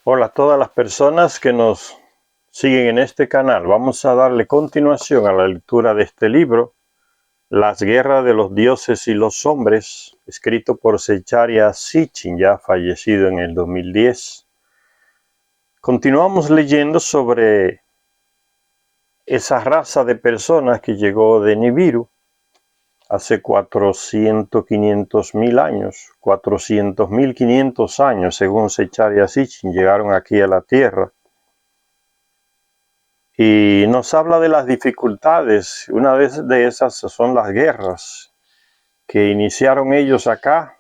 Hola a todas las personas que nos siguen en este canal. Vamos a darle continuación a la lectura de este libro, Las guerras de los dioses y los hombres, escrito por Zecharia Sitchin, ya fallecido en el 2010. Continuamos leyendo sobre esa raza de personas que llegó de Nibiru hace 500.000 años, 500 años, según Zecharia Sitchin, llegaron aquí a la Tierra. Y nos habla de las dificultades. Una de esas son las guerras que iniciaron ellos acá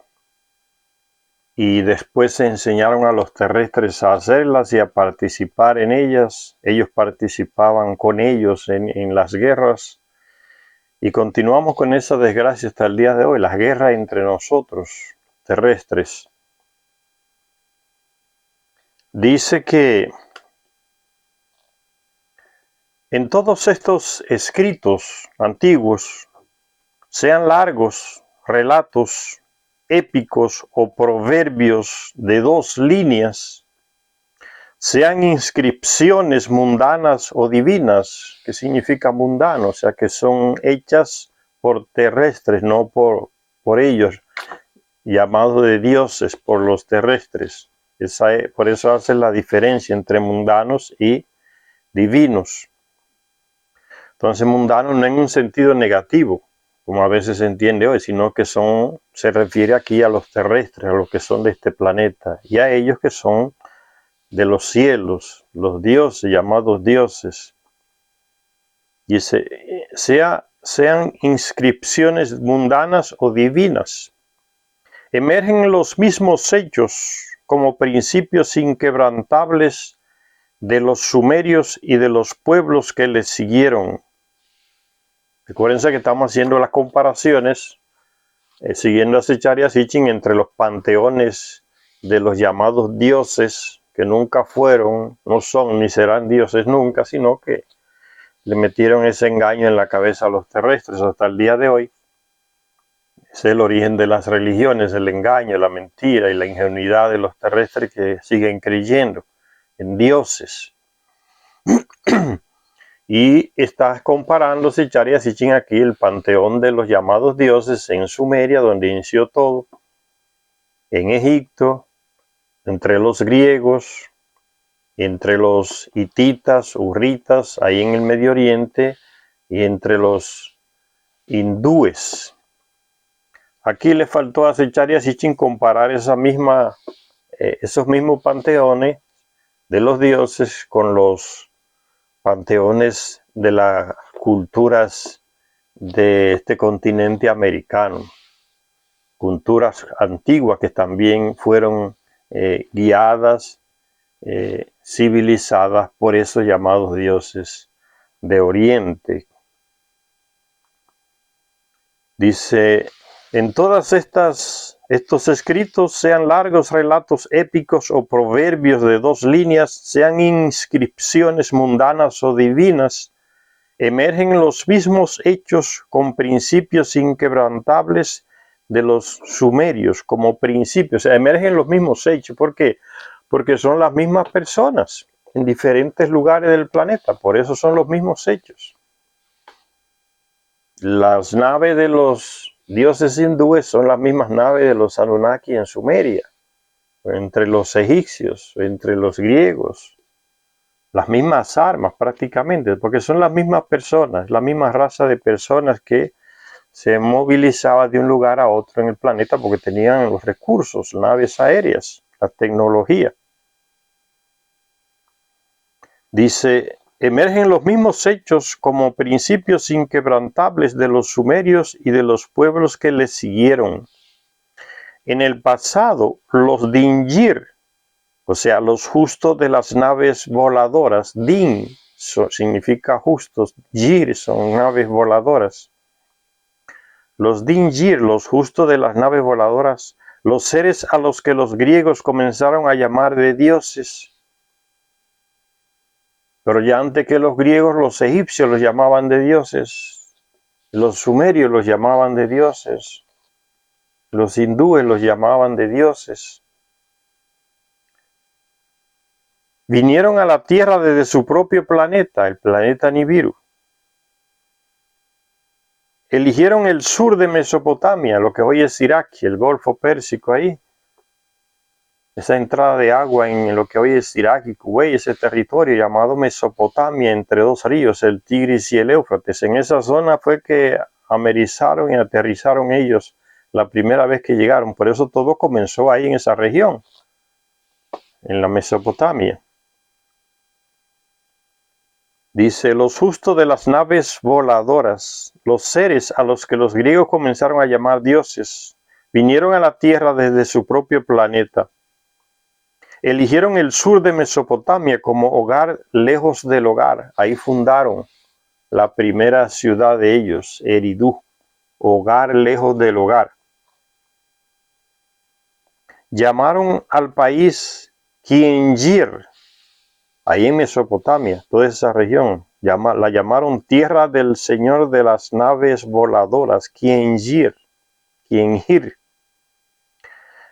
y después se enseñaron a los terrestres a hacerlas y a participar en ellas. Ellos participaban con ellos en las guerras y continuamos con esa desgracia hasta el día de hoy, las guerras entre nosotros, terrestres. Dice que en todos estos escritos antiguos, sean largos, relatos épicos o proverbios de 2 líneas, sean inscripciones mundanas o divinas, que significa mundano, o sea que son hechas por terrestres, no por ellos, llamados de dioses por los terrestres. Por eso hace la diferencia entre mundanos y divinos. Entonces mundano no en un sentido negativo, como a veces se entiende hoy, sino que se refiere aquí a los terrestres, a los que son de este planeta, y a ellos que son de los cielos, los dioses, llamados dioses. Dice, sean inscripciones mundanas o divinas. Emergen los mismos hechos como principios inquebrantables de los sumerios y de los pueblos que les siguieron. Recuérdense que estamos haciendo las comparaciones, siguiendo a Zecharia Sitchin, entre los panteones de los llamados dioses, que nunca fueron, no son ni serán dioses nunca, sino que le metieron ese engaño en la cabeza a los terrestres hasta el día de hoy. Es el origen de las religiones, el engaño, la mentira y la ingenuidad de los terrestres que siguen creyendo en dioses. Y está comparando Zecharia Sitchin aquí el panteón de los llamados dioses en Sumeria, donde inició todo, en Egipto, entre los griegos, entre los hititas, hurritas, ahí en el Medio Oriente, y entre los hindúes. Aquí le faltó a Zecharia Sitchin comparar esos mismos panteones de los dioses con los panteones de las culturas de este continente americano, culturas antiguas que también fueron guiadas, civilizadas por esos llamados dioses de Oriente. Dice, en todas estos escritos, sean largos relatos épicos o proverbios de 2 líneas, sean inscripciones mundanas o divinas, emergen los mismos hechos con principios inquebrantables de los sumerios como principios. O sea, emergen los mismos hechos. ¿Por qué? Porque son las mismas personas en diferentes lugares del planeta. Por eso son los mismos hechos. Las naves de los dioses hindúes son las mismas naves de los Anunnaki en Sumeria, entre los egipcios, entre los griegos. Las mismas armas prácticamente, porque son las mismas personas, la misma raza de personas que se movilizaba de un lugar a otro en el planeta porque tenían los recursos, naves aéreas, la tecnología. Dice, emergen los mismos hechos como principios inquebrantables de los sumerios y de los pueblos que les siguieron. En el pasado, los Dingir, o sea, los justos de las naves voladoras, Din significa justos, Jir son naves voladoras. Los Dingir, los justos de las naves voladoras, los seres a los que los griegos comenzaron a llamar de dioses. Pero ya antes que los griegos, los egipcios los llamaban de dioses, los sumerios los llamaban de dioses, los hindúes los llamaban de dioses. Vinieron a la Tierra desde su propio planeta, el planeta Nibiru. Eligieron el sur de Mesopotamia, lo que hoy es Irak, el Golfo Pérsico ahí. Esa entrada de agua en lo que hoy es Irak y Kuwait, ese territorio llamado Mesopotamia entre dos ríos, el Tigris y el Éufrates. En esa zona fue que amerizaron y aterrizaron ellos la primera vez que llegaron. Por eso todo comenzó ahí en esa región, en la Mesopotamia. Dice, los justos de las naves voladoras, los seres a los que los griegos comenzaron a llamar dioses, vinieron a la tierra desde su propio planeta. Eligieron el sur de Mesopotamia como hogar lejos del hogar. Ahí fundaron la primera ciudad de ellos, Eridu, hogar lejos del hogar. Llamaron al país Quienjir, ahí en Mesopotamia, toda esa región, la llamaron tierra del señor de las naves voladoras, Quienjir.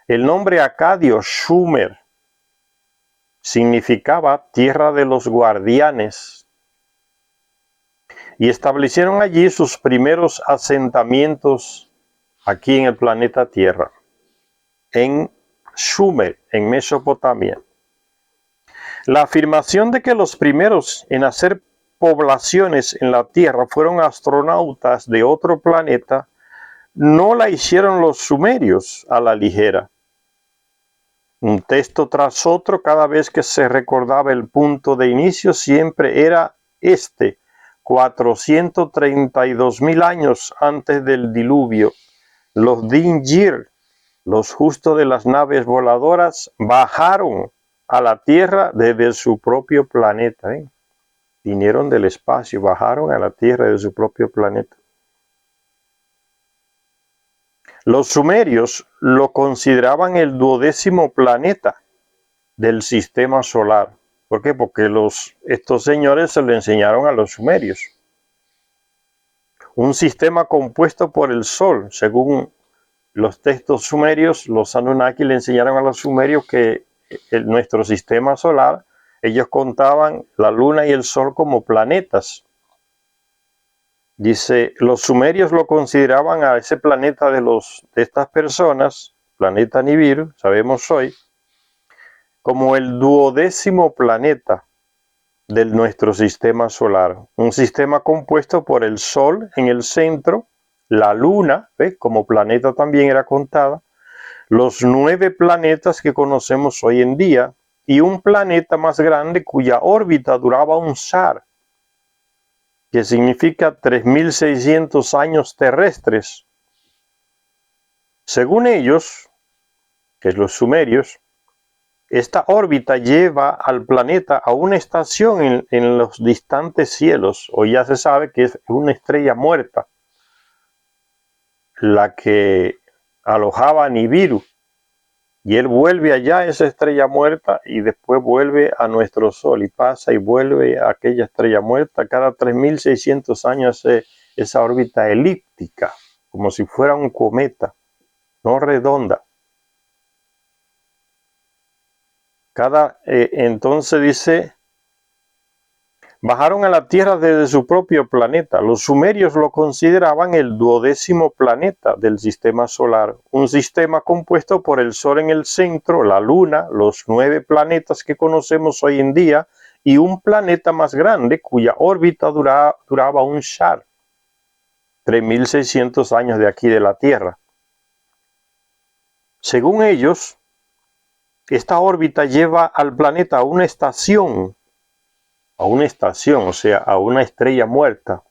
El nombre acadio, Shumer, significaba tierra de los guardianes, y establecieron allí sus primeros asentamientos aquí en el planeta Tierra, en Shumer, en Mesopotamia. La afirmación de que los primeros en hacer poblaciones en la Tierra fueron astronautas de otro planeta no la hicieron los sumerios a la ligera. Un texto tras otro, cada vez que se recordaba el punto de inicio, siempre era este: 432.000 años antes del diluvio. Los Dinjir, los justos de las naves voladoras, bajaron a la Tierra desde su propio planeta. Vinieron del espacio, bajaron a la Tierra desde su propio planeta. Los sumerios lo consideraban el 12º planeta del sistema solar. ¿Por qué? Porque estos señores se lo enseñaron a los sumerios. Un sistema compuesto por el Sol, según los textos sumerios, los Anunnaki le enseñaron a los sumerios que nuestro sistema solar, ellos contaban la luna y el sol como planetas. Dice, los sumerios lo consideraban a ese planeta de estas personas, planeta Nibiru, sabemos hoy, como el 12º planeta de nuestro sistema solar. Un sistema compuesto por el Sol en el centro, la Luna, ¿ves? Como planeta también era contada, los 9 planetas que conocemos hoy en día y un planeta más grande cuya órbita duraba un shar, que significa 3.600 años terrestres. Según ellos, que es los sumerios, esta órbita lleva al planeta a una estación en los distantes cielos. Hoy ya se sabe que es una estrella muerta, la que alojaba a Nibiru. Y él vuelve allá a esa estrella muerta y después vuelve a nuestro Sol y pasa y vuelve a aquella estrella muerta. Cada 3.600 años hace esa órbita elíptica, como si fuera un cometa, no redonda. Entonces dice, bajaron a la Tierra desde su propio planeta. Los sumerios lo consideraban el 12º planeta del sistema solar, un sistema compuesto por el Sol en el centro, la Luna, los 9 planetas que conocemos hoy en día y un planeta más grande cuya órbita duraba un shar, 3.600 años de aquí de la Tierra. Según ellos, esta órbita lleva al planeta a una estación, o sea, a una estrella muerta.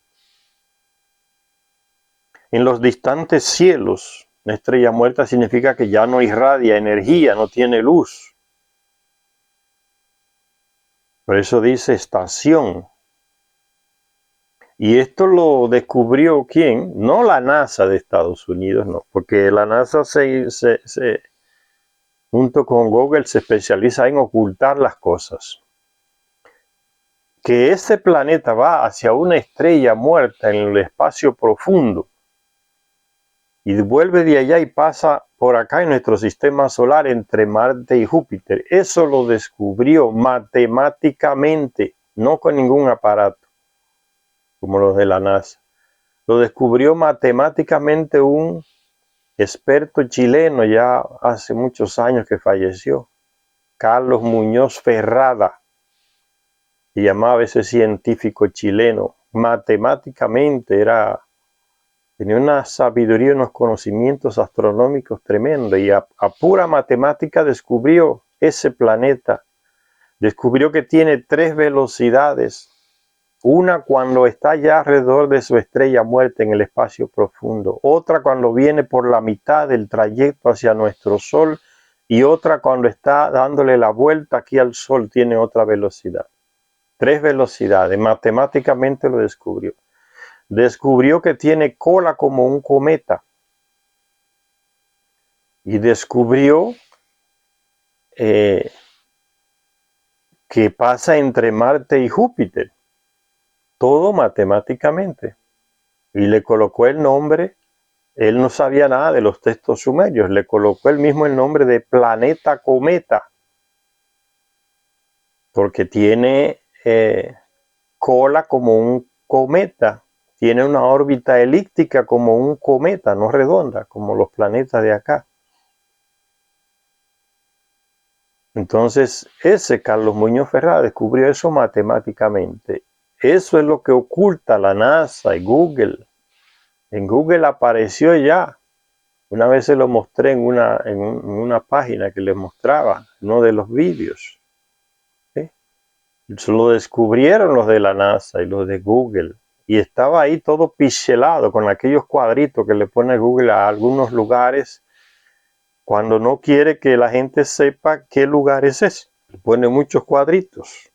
En los distantes cielos, una estrella muerta significa que ya no irradia energía, no tiene luz. Por eso dice estación. Y esto lo descubrió ¿quién? No la NASA de Estados Unidos, no, porque la NASA junto con Google se especializa en ocultar las cosas. Que ese planeta va hacia una estrella muerta en el espacio profundo y vuelve de allá y pasa por acá en nuestro sistema solar entre Marte y Júpiter. Eso lo descubrió matemáticamente, no con ningún aparato, como los de la NASA. Lo descubrió matemáticamente un experto chileno ya hace muchos años que falleció, Carlos Muñoz Ferrada, se llamaba ese científico chileno. Matemáticamente tenía una sabiduría, unos conocimientos astronómicos tremendos, y a pura matemática descubrió ese planeta. Descubrió que tiene 3 velocidades. Una cuando está ya alrededor de su estrella muerta en el espacio profundo. Otra cuando viene por la mitad del trayecto hacia nuestro Sol. Y otra cuando está dándole la vuelta aquí al Sol, tiene otra velocidad. 3 velocidades. Matemáticamente lo descubrió. Descubrió que tiene cola como un cometa. Y descubrió que pasa entre Marte y Júpiter. Todo matemáticamente. Y le colocó el nombre, él no sabía nada de los textos sumerios, le colocó él mismo el nombre de planeta cometa. Porque tiene cola como un cometa. Tiene una órbita elíptica como un cometa, no redonda, como los planetas de acá. Entonces, ese Carlos Muñoz Ferrada descubrió eso matemáticamente. Eso es lo que oculta la NASA y Google. En Google apareció ya. Una vez se lo mostré en una página que les mostraba, uno de los vídeos. ¿Sí? Lo descubrieron los de la NASA y los de Google. Y estaba ahí todo pixelado con aquellos cuadritos que le pone Google a algunos lugares cuando no quiere que la gente sepa qué lugar es ese. Le pone muchos cuadritos.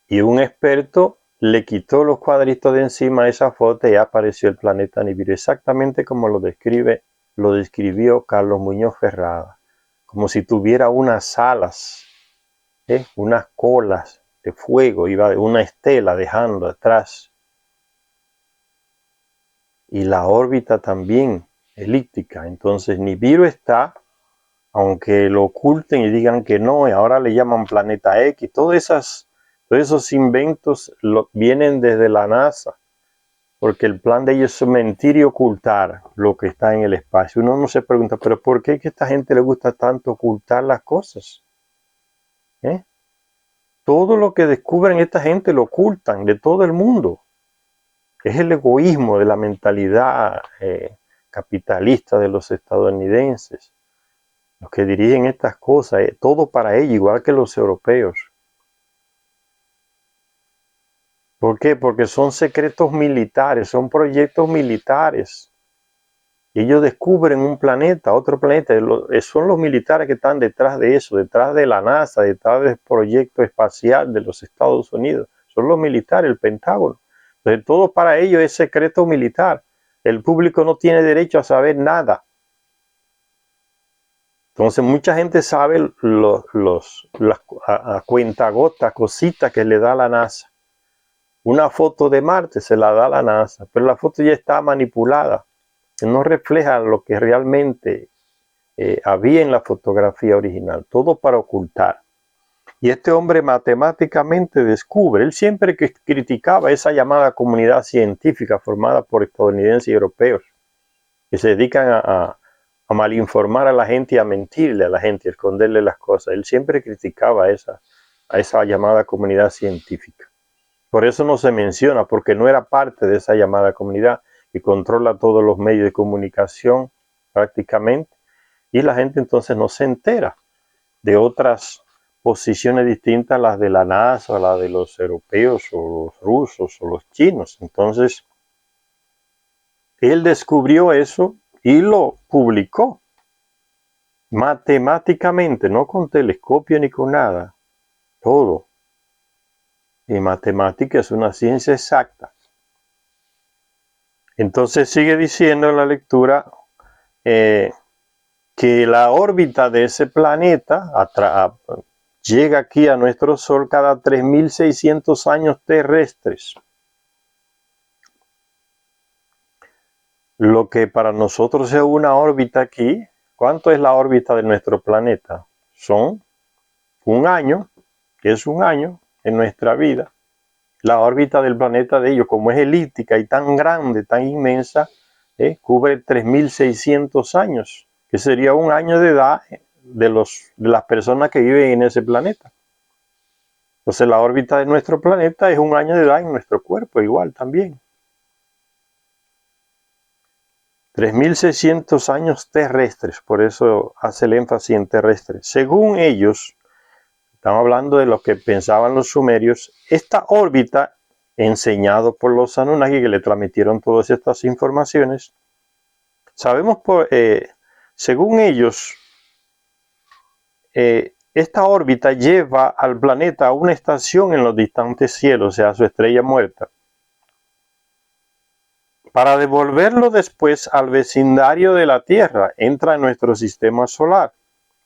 Y un experto le quitó los cuadritos de encima de esa foto y apareció el planeta Nibiru, exactamente como lo describió Carlos Muñoz Ferrada, como si tuviera unas alas, unas colas de fuego, iba de una estela dejando atrás. Y la órbita también elíptica. Entonces Nibiru está, aunque lo oculten y digan que no, y ahora le llaman planeta X, todos esos inventos vienen desde la NASA, porque el plan de ellos es mentir y ocultar lo que está en el espacio. Uno no se pregunta, pero ¿por qué es que a esta gente le gusta tanto ocultar las cosas? Todo lo que descubren esta gente lo ocultan de todo el mundo. Es el egoísmo de la mentalidad capitalista de los estadounidenses, los que dirigen estas cosas, todo para ellos, igual que los europeos. ¿Por qué? Porque son secretos militares, son proyectos militares. Ellos descubren un planeta, otro planeta. Son los militares que están detrás de eso, detrás de la NASA, detrás del proyecto espacial de los Estados Unidos. Son los militares, el Pentágono. Entonces, todo para ellos es secreto militar. El público no tiene derecho a saber nada. Entonces, mucha gente sabe a cuentagotas, cositas que le da la NASA. Una foto de Marte se la da la NASA, pero la foto ya está manipulada. No refleja lo que realmente había en la fotografía original. Todo para ocultar. Y este hombre matemáticamente descubre, él siempre que criticaba esa llamada comunidad científica formada por estadounidenses y europeos, que se dedican a malinformar a la gente y a mentirle a la gente, a esconderle las cosas. Él siempre criticaba a esa llamada comunidad científica. Por eso no se menciona, porque no era parte de esa llamada comunidad que controla todos los medios de comunicación prácticamente, y la gente entonces no se entera de otras posiciones distintas a las de la NASA, a las de los europeos o los rusos o los chinos. Entonces, él descubrió eso y lo publicó matemáticamente, no con telescopio ni con nada, todo. Y matemática es una ciencia exacta. Entonces sigue diciendo en la lectura que la órbita de ese planeta llega aquí a nuestro Sol cada 3.600 años terrestres. lo que para nosotros es una órbita aquí, ¿cuánto es la órbita de nuestro planeta? Son un año, que es un año en nuestra vida. La órbita del planeta de ellos, como es elíptica y tan grande, tan inmensa, cubre 3.600 años, que sería un año de edad de las personas que viven en ese planeta. Entonces la órbita de nuestro planeta es un año de edad en nuestro cuerpo, igual también. 3.600 años terrestres, por eso hace el énfasis en terrestres. Según ellos, estamos hablando de lo que pensaban los sumerios, esta órbita, enseñado por los Anunnaki que le transmitieron todas estas informaciones, sabemos según ellos, esta órbita lleva al planeta a una estación en los distantes cielos, o sea, a su estrella muerta, para devolverlo después al vecindario de la Tierra. Entra en nuestro sistema solar,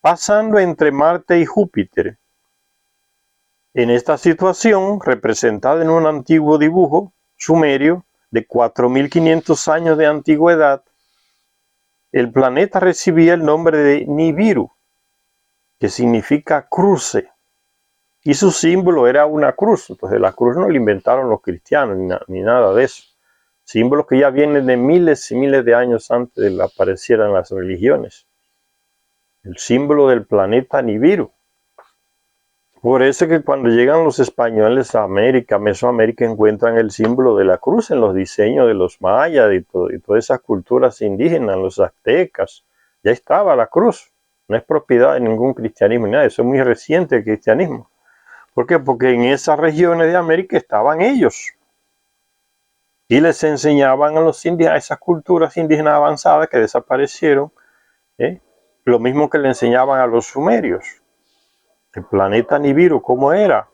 pasando entre Marte y Júpiter. En esta situación, representada en un antiguo dibujo sumerio de 4.500 años de antigüedad, el planeta recibía el nombre de Nibiru, que significa cruce, y su símbolo era una cruz. Entonces la cruz no la inventaron los cristianos ni nada de eso. Símbolos que ya vienen de miles y miles de años antes de que aparecieran las religiones. El símbolo del planeta Nibiru. Por eso que cuando llegan los españoles a América, Mesoamérica, encuentran el símbolo de la cruz en los diseños de los mayas y todas esas culturas indígenas, los aztecas. Ya estaba la cruz. No es propiedad de ningún cristianismo ni nada. Eso es muy reciente el cristianismo. ¿Por qué? Porque en esas regiones de América estaban ellos. Y les enseñaban a los indígenas, a esas culturas indígenas avanzadas que desaparecieron, lo mismo que le enseñaban a los sumerios. El planeta Nibiru, ¿cómo era?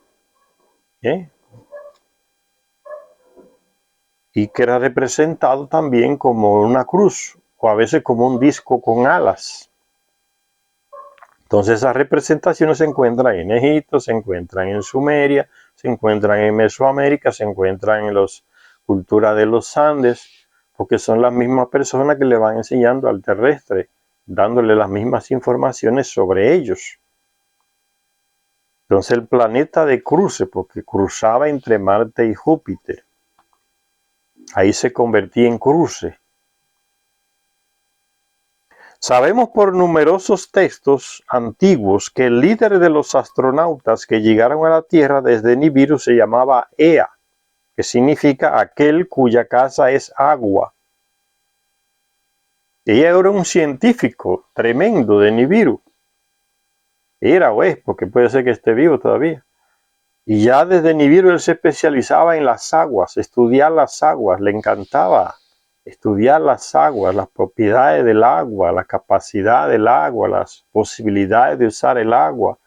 Y que era representado también como una cruz, o a veces como un disco con alas. Entonces esas representaciones se encuentran en Egipto, se encuentran en Sumeria, se encuentran en Mesoamérica, se encuentran en las culturas de los Andes, porque son las mismas personas que le van enseñando al terrestre, dándole las mismas informaciones sobre ellos. Entonces el planeta de cruce, porque cruzaba entre Marte y Júpiter, ahí se convertía en cruce. Sabemos por numerosos textos antiguos que el líder de los astronautas que llegaron a la Tierra desde Nibiru se llamaba Ea, que significa aquel cuya casa es agua. Ella era un científico tremendo de Nibiru. Era o es, porque puede ser que esté vivo todavía. Y ya desde Nibiru él se especializaba en las aguas, estudiar las aguas, le encantaba estudiar las aguas, las propiedades del agua, la capacidad del agua, las posibilidades de usar el agua.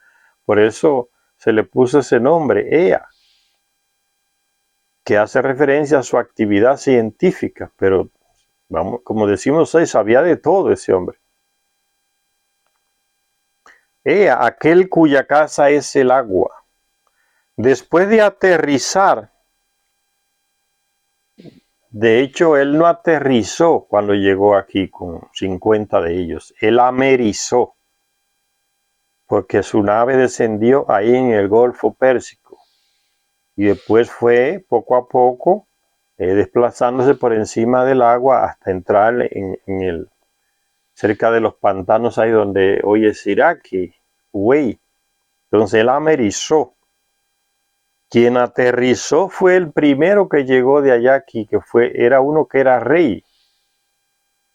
Por eso se le puso ese nombre, Ea, que hace referencia a su actividad científica, pero vamos, como decimos hoy, sabía de todo ese hombre. Ea, aquel cuya casa es el agua. Después de aterrizar, de hecho, él no aterrizó cuando llegó aquí con 50 de ellos. Él amerizó, porque su nave descendió ahí en el Golfo Pérsico. Y después fue, poco a poco, desplazándose por encima del agua hasta entrar cerca de los pantanos ahí donde hoy es Irak y Kuwait. Entonces él amerizó. Quien aterrizó fue el primero que llegó de allá aquí, era uno que era rey.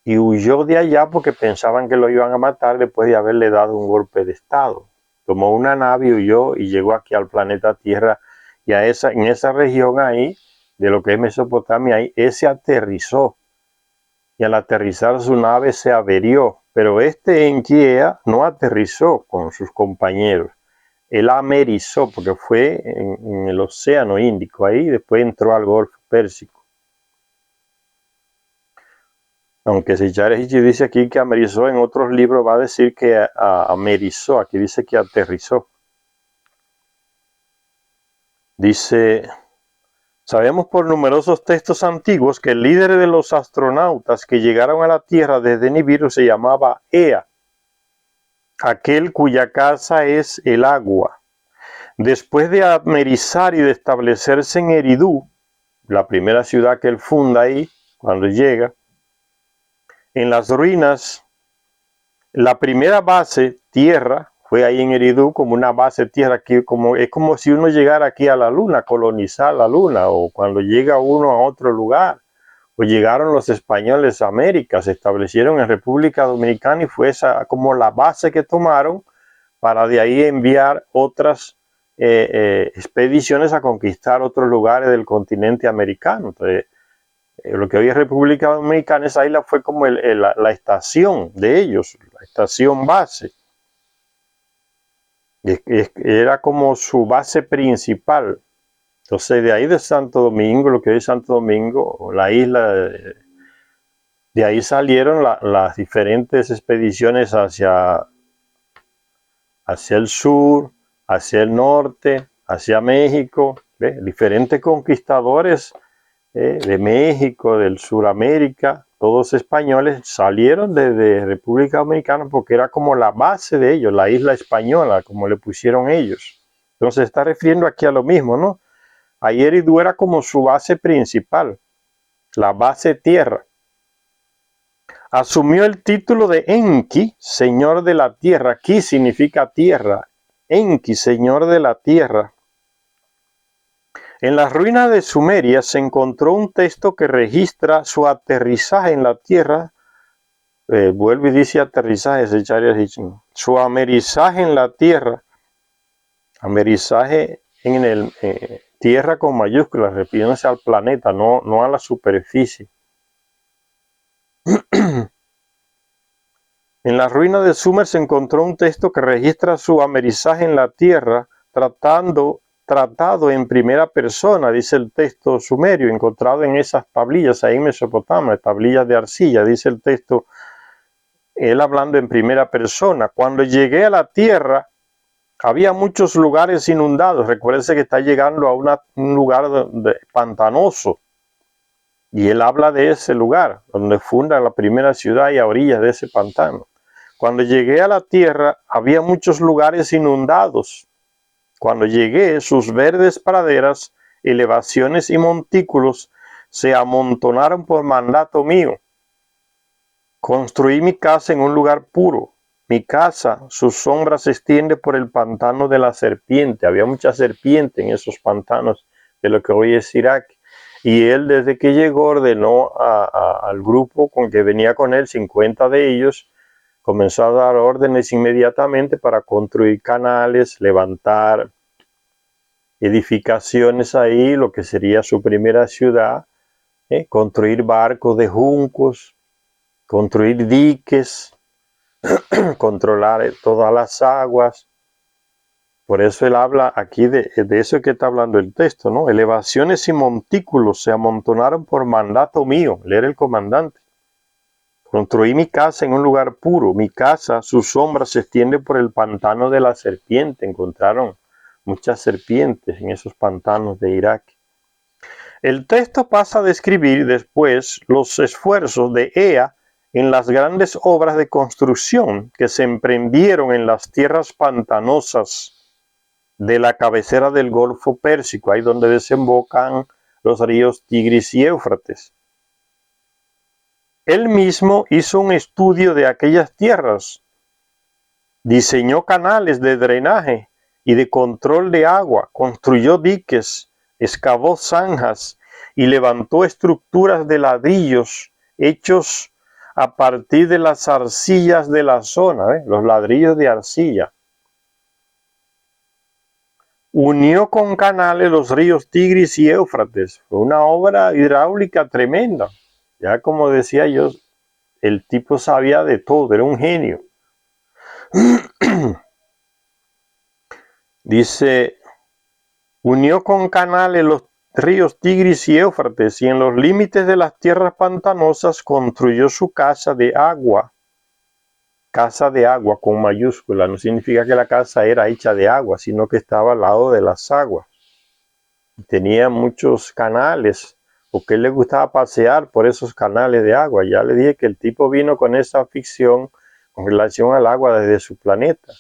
Y huyó de allá porque pensaban que lo iban a matar después de haberle dado un golpe de estado. Tomó una nave, huyó y llegó aquí al planeta Tierra. Y en esa región ahí, de lo que es Mesopotamia, ahí, ese aterrizó. Y al aterrizar su nave se averió. Pero Enkiea no aterrizó con sus compañeros. Él amerizó porque fue en el Océano Índico, ahí después entró al Golfo Pérsico. Aunque si Charejichi dice aquí que amerizó, en otros libros va a decir que amerizó, aquí dice que aterrizó. Dice, Sabemos por numerosos textos antiguos que el líder de los astronautas que llegaron a la Tierra desde Nibiru se llamaba Ea, aquel cuya casa es el agua. Después de amerizar y de establecerse en Eridu, la primera ciudad que él funda ahí, cuando llega, en las ruinas, la primera base, tierra, fue ahí en Eridu como una base tierra, que es como si uno llegara aquí a la luna, colonizar la luna, o cuando llega uno a otro lugar, o llegaron los españoles a América, se establecieron en República Dominicana y fue esa como la base que tomaron para de ahí enviar otras expediciones a conquistar otros lugares del continente americano. Entonces, lo que hoy es República Dominicana, esa isla fue como la estación de ellos, la estación base. Era como su base principal. Entonces, de ahí de Santo Domingo, lo que hoy es Santo Domingo, la isla, de ahí salieron las diferentes expediciones hacia el sur, hacia el norte, hacia México, diferentes conquistadores de México, del Suramérica, todos españoles salieron desde República Dominicana porque era como la base de ellos, la isla española, como le pusieron ellos. Entonces se está refiriendo aquí a lo mismo, ¿no? Ahí Eridu era como su base principal, la base tierra. Asumió el título de Enki, señor de la tierra. Ki significa tierra. Enki, señor de la tierra. En las ruinas de Sumeria se encontró un texto que registra su aterrizaje en la tierra. Vuelve y dice aterrizaje, su amerizaje en la tierra. Amerizaje en el tierra con mayúsculas, refiriéndose al planeta, no a la superficie. En las ruinas de Sumer se encontró un texto que registra su amerizaje en la tierra, tratado en primera persona, dice el texto sumerio, encontrado en esas tablillas ahí en Mesopotamia, tablillas de arcilla, dice el texto, él hablando en primera persona. Cuando llegué a la tierra, había muchos lugares inundados. Recuérdense que está llegando a un lugar pantanoso. Y él habla de ese lugar, donde funda la primera ciudad y a orillas de ese pantano. Cuando llegué a la tierra, había muchos lugares inundados. Cuando llegué, sus verdes praderas, elevaciones y montículos se amontonaron por mandato mío. Construí mi casa en un lugar puro. Mi casa, su sombra se extiende por el pantano de la serpiente. Había mucha serpiente en esos pantanos de lo que hoy es Irak. Y él, desde que llegó, ordenó al grupo con que venía con él, 50 de ellos, comenzó a dar órdenes inmediatamente para construir canales, levantar edificaciones ahí, lo que sería su primera ciudad, construir barcos de juncos, construir diques, controlar todas las aguas. Por eso él habla aquí de eso que está hablando el texto, ¿no? Elevaciones y montículos se amontonaron por mandato mío. Él era el comandante. Construí mi casa en un lugar puro. Mi casa, su sombra se extiende por el pantano de la serpiente. Encontraron muchas serpientes en esos pantanos de Irak. El texto pasa a describir después los esfuerzos de Ea en las grandes obras de construcción que se emprendieron en las tierras pantanosas de la cabecera del Golfo Pérsico, ahí donde desembocan los ríos Tigris y Éufrates. Él mismo hizo un estudio de aquellas tierras, diseñó canales de drenaje y de control de agua, construyó diques, excavó zanjas y levantó estructuras de ladrillos hechos a partir de las arcillas de la zona, los ladrillos de arcilla. Unió con canales los ríos Tigris y Éufrates. Fue una obra hidráulica tremenda. Ya como decía yo, el tipo sabía de todo, era un genio. Dice, unió con canales los ríos Tigris y Éufrates y en los límites de las tierras pantanosas construyó su casa de agua. Casa de agua con mayúscula, no significa que la casa era hecha de agua, sino que estaba al lado de las aguas. Tenía muchos canales, porque él le gustaba pasear por esos canales de agua. Ya le dije que el tipo vino con esa afición con relación al agua desde su planeta.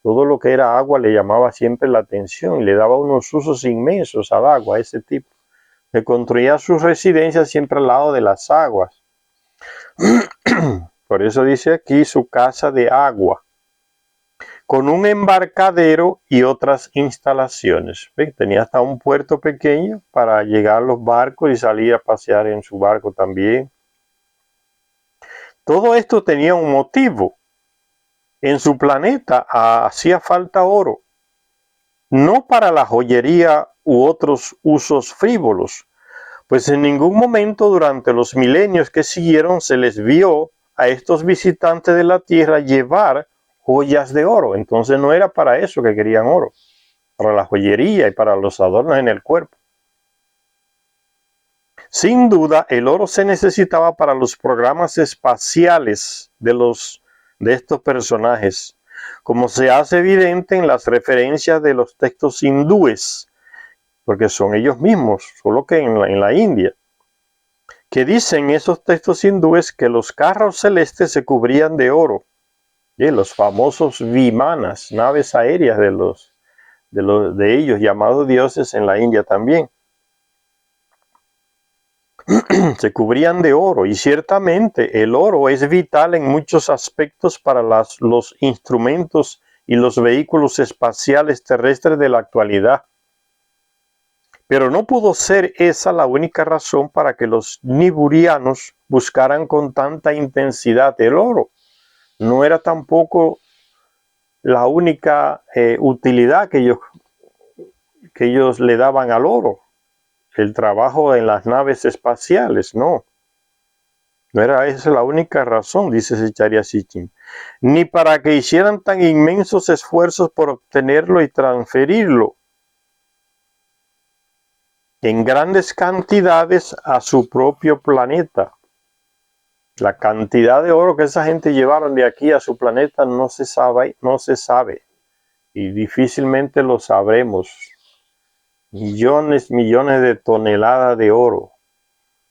Todo lo que era agua le llamaba siempre la atención y le daba unos usos inmensos al agua, a ese tipo. Se construía su residencia siempre al lado de las aguas. Por eso dice aquí su casa de agua, con un embarcadero y otras instalaciones. ¿Ven? Tenía hasta un puerto pequeño para llegar los barcos y salir a pasear en su barco también. Todo esto tenía un motivo. En su planeta hacía falta oro, no para la joyería u otros usos frívolos, pues en ningún momento durante los milenios que siguieron se les vio a estos visitantes de la Tierra llevar joyas de oro. Entonces no era para eso que querían oro, para la joyería y para los adornos en el cuerpo. Sin duda, el oro se necesitaba para los programas espaciales de estos personajes, como se hace evidente en las referencias de los textos hindúes, porque son ellos mismos, solo que en la India, que dicen esos textos hindúes que los carros celestes se cubrían de oro, los famosos vimanas, naves aéreas de ellos llamados dioses en la India también. Se cubrían de oro, y ciertamente el oro es vital en muchos aspectos para los instrumentos y los vehículos espaciales terrestres de la actualidad. Pero no pudo ser esa la única razón para que los niburianos buscaran con tanta intensidad el oro. No era tampoco la única utilidad que ellos le daban al oro. El trabajo en las naves espaciales, no. No era esa la única razón, dice Zecharia Sitchin, ni para que hicieran tan inmensos esfuerzos por obtenerlo y transferirlo en grandes cantidades a su propio planeta. La cantidad de oro que esa gente llevaron de aquí a su planeta no se sabe, y difícilmente lo sabremos. Millones de toneladas de oro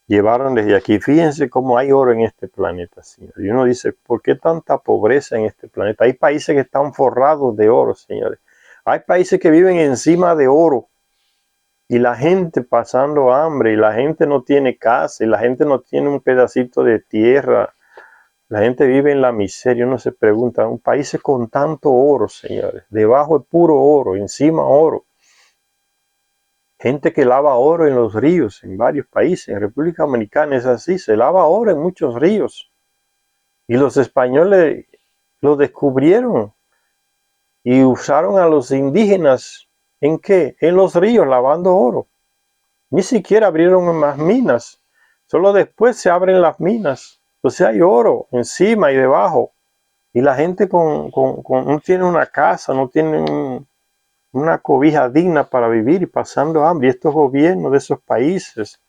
llevaron desde aquí. Fíjense cómo hay oro en este planeta, señores. Y uno dice, ¿por qué tanta pobreza en este planeta? Hay países que están forrados de oro, señores. Hay países que viven encima de oro. Y la gente pasando hambre, y la gente no tiene casa, y la gente no tiene un pedacito de tierra. La gente vive en la miseria. Uno se pregunta, un país con tanto oro, señores. Debajo es puro oro, encima oro. Gente que lava oro en los ríos, en varios países. En República Dominicana es así, se lava oro en muchos ríos. Y los españoles lo descubrieron y usaron a los indígenas, ¿en qué? En los ríos, lavando oro. Ni siquiera abrieron más minas, solo después se abren las minas. Entonces hay oro encima y debajo. Y la gente no tiene una casa, no tiene una cobija digna para vivir y pasando hambre. Y estos gobiernos de esos países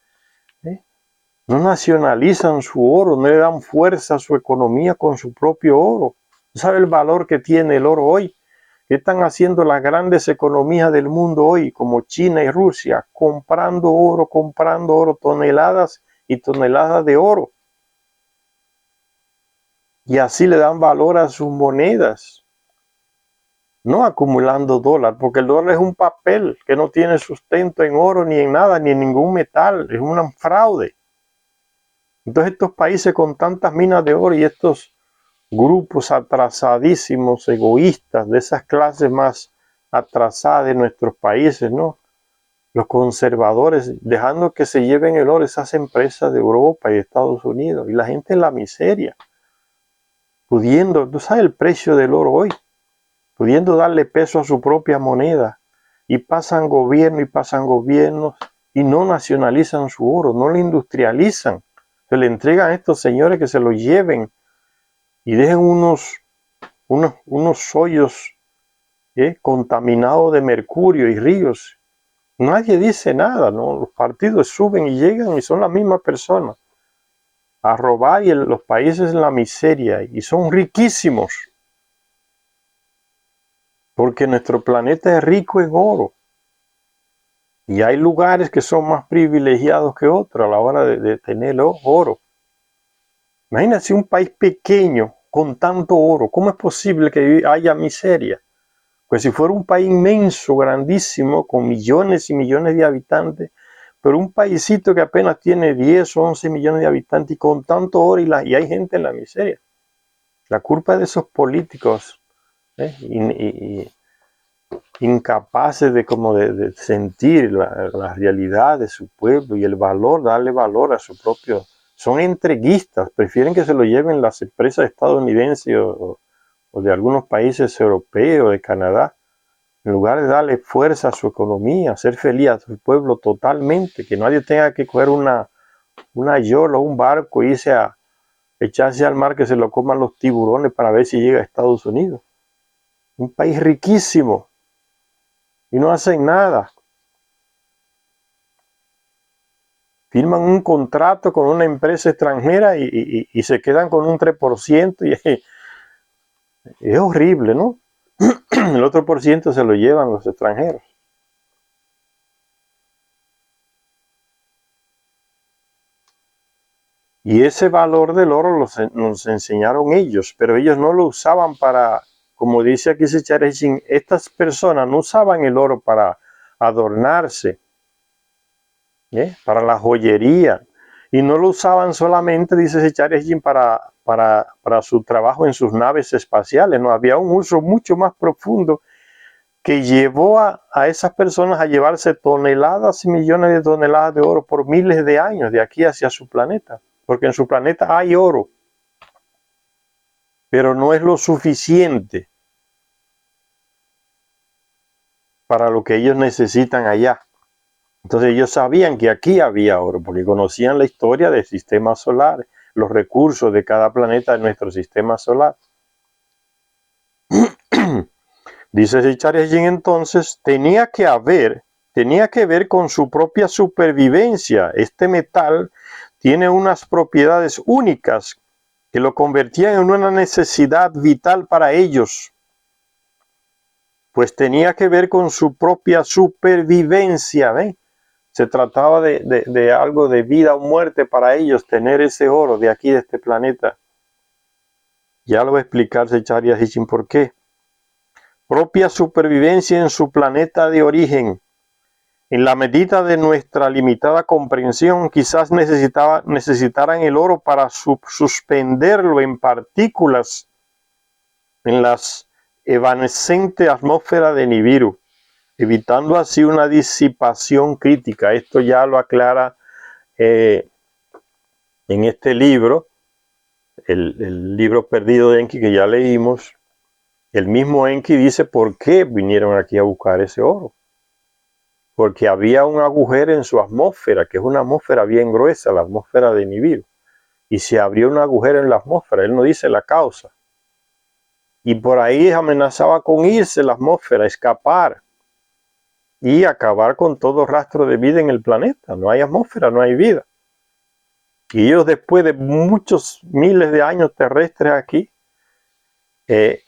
no nacionalizan su oro, no le dan fuerza a su economía con su propio oro. ¿Sabe el valor que tiene el oro hoy? ¿Qué están haciendo las grandes economías del mundo hoy, como China y Rusia? Comprando oro, toneladas y toneladas de oro. Y así le dan valor a sus monedas. No acumulando dólar, porque el dólar es un papel que no tiene sustento en oro ni en nada, ni en ningún metal. Es un fraude. Entonces estos países con tantas minas de oro y estos grupos atrasadísimos, egoístas, de esas clases más atrasadas de nuestros países, ¿no? Los conservadores, dejando que se lleven el oro esas empresas de Europa y de Estados Unidos, y la gente en la miseria, pudiendo, ¿tú sabes el precio del oro hoy? Pudiendo darle peso a su propia moneda, y pasan gobiernos y no nacionalizan su oro, no lo industrializan, se le entregan a estos señores que se lo lleven y dejen unos hoyos contaminados de mercurio y ríos. Nadie dice nada, ¿no? Los partidos suben y llegan y son las mismas personas a robar y los países en la miseria, y son riquísimos porque nuestro planeta es rico en oro. Y hay lugares que son más privilegiados que otros a la hora de tener oro. Imagínense un país pequeño con tanto oro. ¿Cómo es posible que haya miseria? Pues si fuera un país inmenso, grandísimo, con millones y millones de habitantes, pero un paísito que apenas tiene 10 o 11 millones de habitantes y con tanto oro y hay gente en la miseria. La culpa es de esos políticos incapaces de sentir la realidad de su pueblo y el valor, darle valor a su propio. Son entreguistas, prefieren que se lo lleven las empresas estadounidenses o de algunos países europeos, de Canadá, en lugar de darle fuerza a su economía, hacer feliz a su pueblo totalmente, que nadie tenga que coger una yola o un barco e irse a echarse al mar que se lo coman los tiburones para ver si llega a Estados Unidos. Un país riquísimo y no hacen nada. Firman un contrato con una empresa extranjera y se quedan con un 3% y es horrible, ¿no? El otro por ciento se lo llevan los extranjeros. Y ese valor del oro nos enseñaron ellos, pero ellos no lo usaban para, como dice aquí Sechareshin, estas personas no usaban el oro para adornarse, para la joyería, y no lo usaban solamente, dice Sechareshin, para su trabajo en sus naves espaciales, no, había un uso mucho más profundo que llevó a esas personas a llevarse toneladas y millones de toneladas de oro por miles de años de aquí hacia su planeta. Porque en su planeta hay oro, pero no es lo suficiente para lo que ellos necesitan allá. Entonces ellos sabían que aquí había oro, porque conocían la historia del sistema solar, los recursos de cada planeta de nuestro sistema solar. Dice Sicharejin entonces, tenía que ver con su propia supervivencia. Este metal tiene unas propiedades únicas que lo convertían en una necesidad vital para ellos, pues tenía que ver con su propia supervivencia. ¿Ven? Se trataba de algo de vida o muerte para ellos, tener ese oro de aquí, de este planeta. Ya lo va a explicar Sicharejin por qué. Propia supervivencia en su planeta de origen. En la medida de nuestra limitada comprensión, quizás necesitaran el oro para suspenderlo en partículas en las evanescente atmósfera de Nibiru, evitando así una disipación crítica. Esto ya lo aclara en este libro, el libro perdido de Enki que ya leímos. El mismo Enki dice por qué vinieron aquí a buscar ese oro. Porque había un agujero en su atmósfera, que es una atmósfera bien gruesa, la atmósfera de Nibiru. Y se abrió un agujero en la atmósfera, él no dice la causa. Y por ahí amenazaba con irse la atmósfera, escapar y acabar con todo rastro de vida en el planeta. No hay atmósfera, no hay vida. Y ellos, después de muchos miles de años terrestres aquí,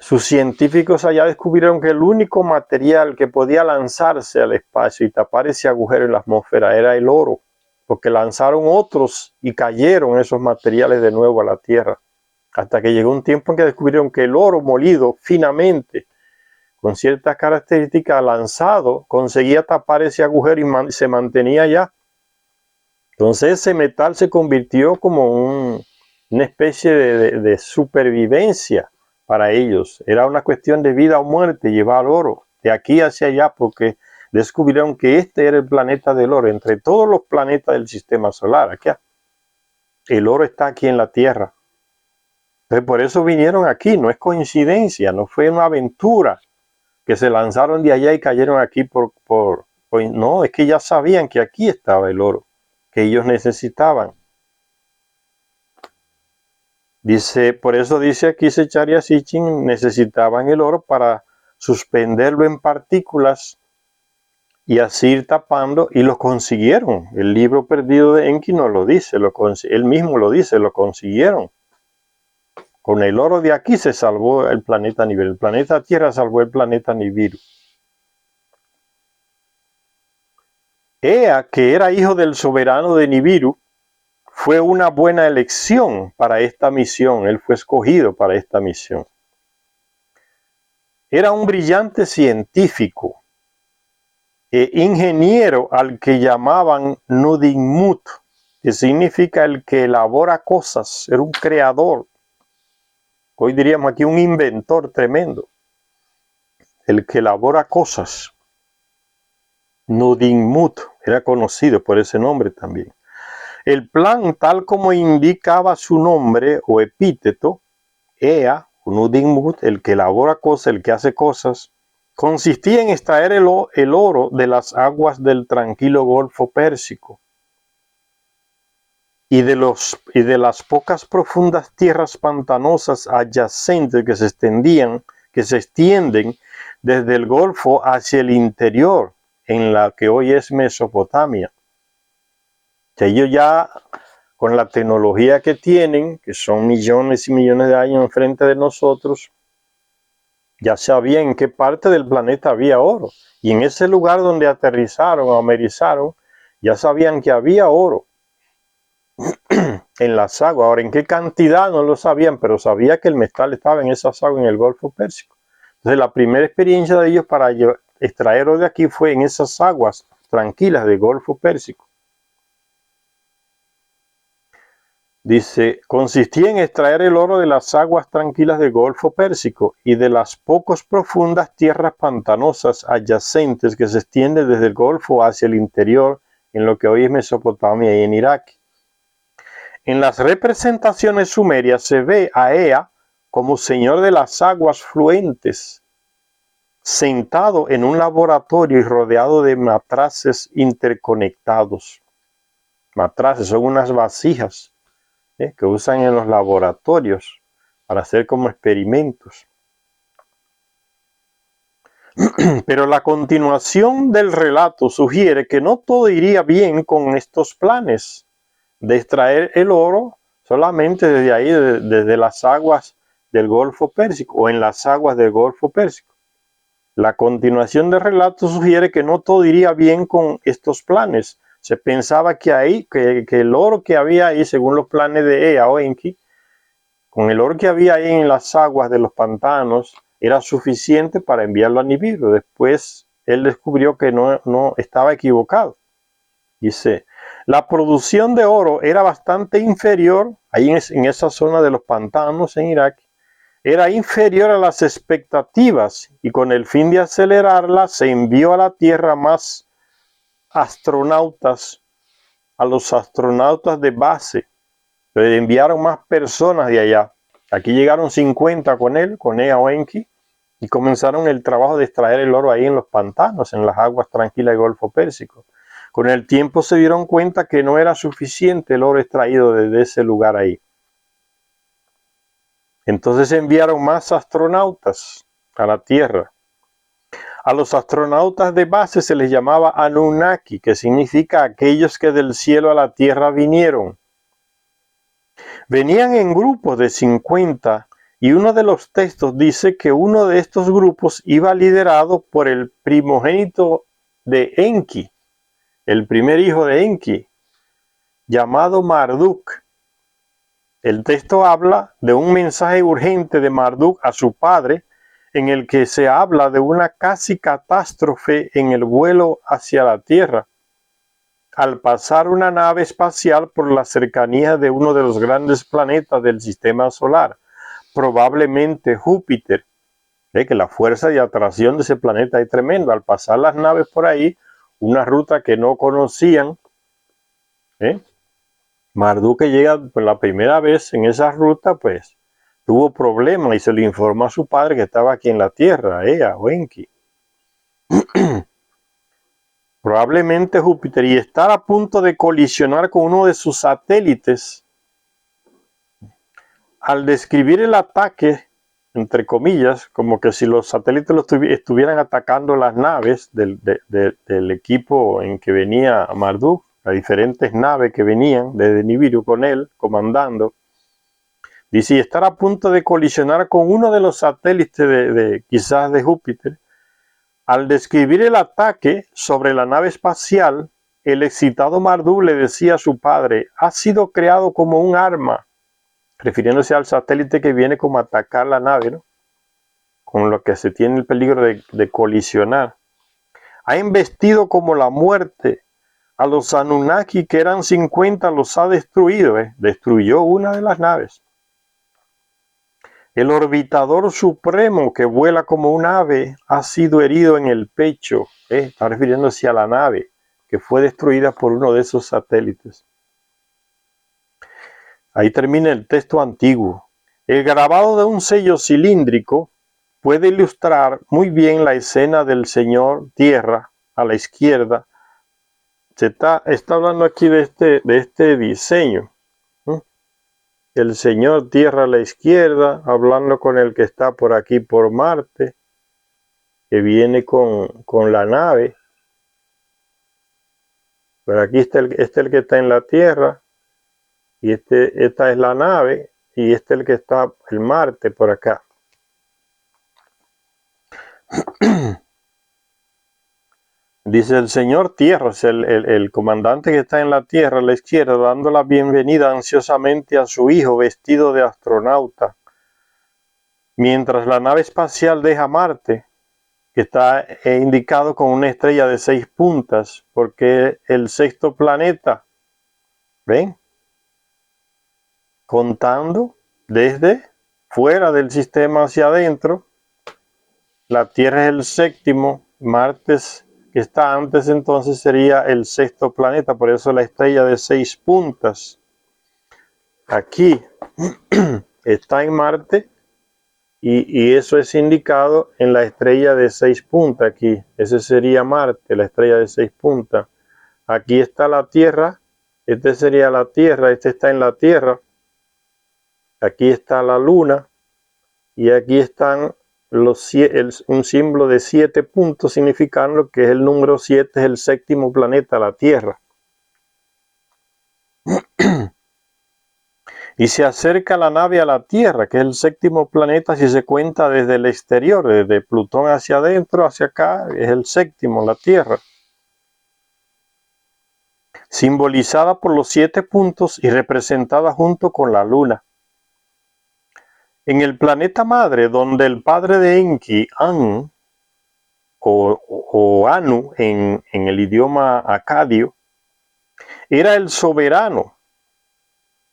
sus científicos allá descubrieron que el único material que podía lanzarse al espacio y tapar ese agujero en la atmósfera era el oro, porque lanzaron otros y cayeron esos materiales de nuevo a la Tierra, hasta que llegó un tiempo en que descubrieron que el oro molido finamente, con ciertas características, lanzado, conseguía tapar ese agujero y se mantenía allá. Entonces ese metal se convirtió como una especie de supervivencia para ellos. Era una cuestión de vida o muerte llevar oro de aquí hacia allá, porque descubrieron que este era el planeta del oro. Entre todos los planetas del sistema solar, aquí, el oro está aquí en la Tierra. Entonces por eso vinieron aquí, no es coincidencia, no fue una aventura que se lanzaron de allá y cayeron aquí no, es que ya sabían que aquí estaba el oro que ellos necesitaban. Dice, por eso dice aquí Secharia Sitchin, necesitaban el oro para suspenderlo en partículas y así ir tapando, y lo consiguieron. El libro perdido de Enki nos lo dice, él mismo lo dice, lo consiguieron. Con el oro de aquí se salvó el planeta Nibiru. El planeta Tierra salvó el planeta Nibiru. Ea, que era hijo del soberano de Nibiru, fue una buena elección para esta misión. Él fue escogido para esta misión. Era un brillante científico e ingeniero al que llamaban Nudimmud, que significa el que elabora cosas. Era un creador. Hoy diríamos aquí un inventor tremendo. El que elabora cosas. Nudimmud era conocido por ese nombre también. El plan, tal como indicaba su nombre o epíteto, Ea, Nudimmud, el que elabora cosas, el que hace cosas, consistía en extraer el oro de las aguas del tranquilo Golfo Pérsico y de las pocas profundas tierras pantanosas adyacentes que se extienden desde el Golfo hacia el interior, en la que hoy es Mesopotamia. Que ellos ya, con la tecnología que tienen, que son millones y millones de años enfrente de nosotros, ya sabían en qué parte del planeta había oro. Y en ese lugar donde aterrizaron o amerizaron, ya sabían que había oro en las aguas. Ahora, en qué cantidad no lo sabían, pero sabía que el metal estaba en esas aguas en el Golfo Pérsico. Entonces, la primera experiencia de ellos para extraer oro de aquí fue en esas aguas tranquilas del Golfo Pérsico. Dice, consistía en extraer el oro de las aguas tranquilas del Golfo Pérsico y de las pocos profundas tierras pantanosas adyacentes que se extienden desde el Golfo hacia el interior, en lo que hoy es Mesopotamia y en Irak. En las representaciones sumerias se ve a Ea como señor de las aguas fluentes, sentado en un laboratorio y rodeado de matraces interconectados. Matraces son unas vasijas que usan en los laboratorios para hacer como experimentos. Pero la continuación del relato sugiere que no todo iría bien con estos planes de extraer el oro solamente desde ahí, desde las aguas del Golfo Pérsico o en las aguas del Golfo Pérsico. La continuación del relato sugiere que no todo iría bien con estos planes. Se pensaba que el oro que había ahí, según los planes de Ea o Enki, con el oro que había ahí en las aguas de los pantanos, era suficiente para enviarlo a Nibiru. Después él descubrió que no estaba equivocado. Dice, la producción de oro era bastante inferior, ahí en esa zona de los pantanos en Irak, era inferior a las expectativas y con el fin de acelerarla se envió a la Tierra más astronautas, a los astronautas de base. Le enviaron más personas de allá. Aquí llegaron 50 con él, con Ea o Enki, y comenzaron el trabajo de extraer el oro ahí en los pantanos, en las aguas tranquilas del Golfo Pérsico. Con el tiempo se dieron cuenta que no era suficiente el oro extraído desde ese lugar ahí. Entonces enviaron más astronautas a la Tierra. A los astronautas de base se les llamaba Anunnaki, que significa aquellos que del cielo a la Tierra vinieron. Venían en grupos de 50 y uno de los textos dice que uno de estos grupos iba liderado por el primogénito de Enki, el primer hijo de Enki, llamado Marduk. El texto habla de un mensaje urgente de Marduk a su padre, en el que se habla de una casi catástrofe en el vuelo hacia la Tierra, al pasar una nave espacial por la cercanía de uno de los grandes planetas del sistema solar, probablemente Júpiter. Que la fuerza de atracción de ese planeta es tremenda. Al pasar las naves por ahí, una ruta que no conocían, Marduk, que llega por la primera vez en esa ruta, pues tuvo problemas y se le informó a su padre que estaba aquí en la Tierra, Ea o Enki. Probablemente Júpiter, y estar a punto de colisionar con uno de sus satélites. Al describir el ataque, entre comillas, como que si los satélites estuvieran atacando las naves del equipo en que venía Marduk, las diferentes naves que venían desde Nibiru con él, comandando, dice, y estar a punto de colisionar con uno de los satélites quizás de Júpiter. Al describir el ataque sobre la nave espacial, el excitado Marduk le decía a su padre: has sido creado como un arma, refiriéndose al satélite que viene como a atacar la nave, ¿no? Con lo que se tiene el peligro de colisionar. Ha embestido como la muerte. A los Anunnaki, que eran 50, los ha destruido. Destruyó una de las naves. El orbitador supremo, que vuela como un ave, ha sido herido en el pecho. Está refiriéndose a la nave que fue destruida por uno de esos satélites. Ahí termina el texto antiguo. El grabado de un sello cilíndrico puede ilustrar muy bien la escena del Señor Tierra a la izquierda. Se está hablando aquí de este diseño. El Señor Tierra a la izquierda, hablando con el que está por aquí por Marte, que viene con la nave. Pero aquí está el que está en la Tierra, y esta es la nave, y este es el que está el Marte por acá. Dice el Señor Tierra, es el comandante que está en la Tierra a la izquierda, dando la bienvenida ansiosamente a su hijo vestido de astronauta. Mientras la nave espacial deja Marte, que está indicado con una estrella de 6 puntas, porque el sexto planeta, ¿ven? Contando desde fuera del sistema hacia adentro, la Tierra es el séptimo, Marte que está antes, entonces sería el sexto planeta, por eso la estrella de 6 puntas. Aquí está en Marte y eso es indicado en la estrella de 6 puntas aquí. Ese sería Marte, la estrella de 6 puntas. Aquí está la Tierra, este sería la Tierra, este está en la Tierra. Aquí está la Luna y aquí están un símbolo de 7 puntos, significando que es el número 7, es el séptimo planeta, la Tierra. Y se acerca la nave a la Tierra, que es el séptimo planeta, si se cuenta desde el exterior, desde Plutón hacia adentro, hacia acá, es el séptimo, la Tierra. Simbolizada por los 7 puntos y representada junto con la Luna. En el planeta madre, donde el padre de Enki, Anu, o Anu en el idioma acadio, era el soberano.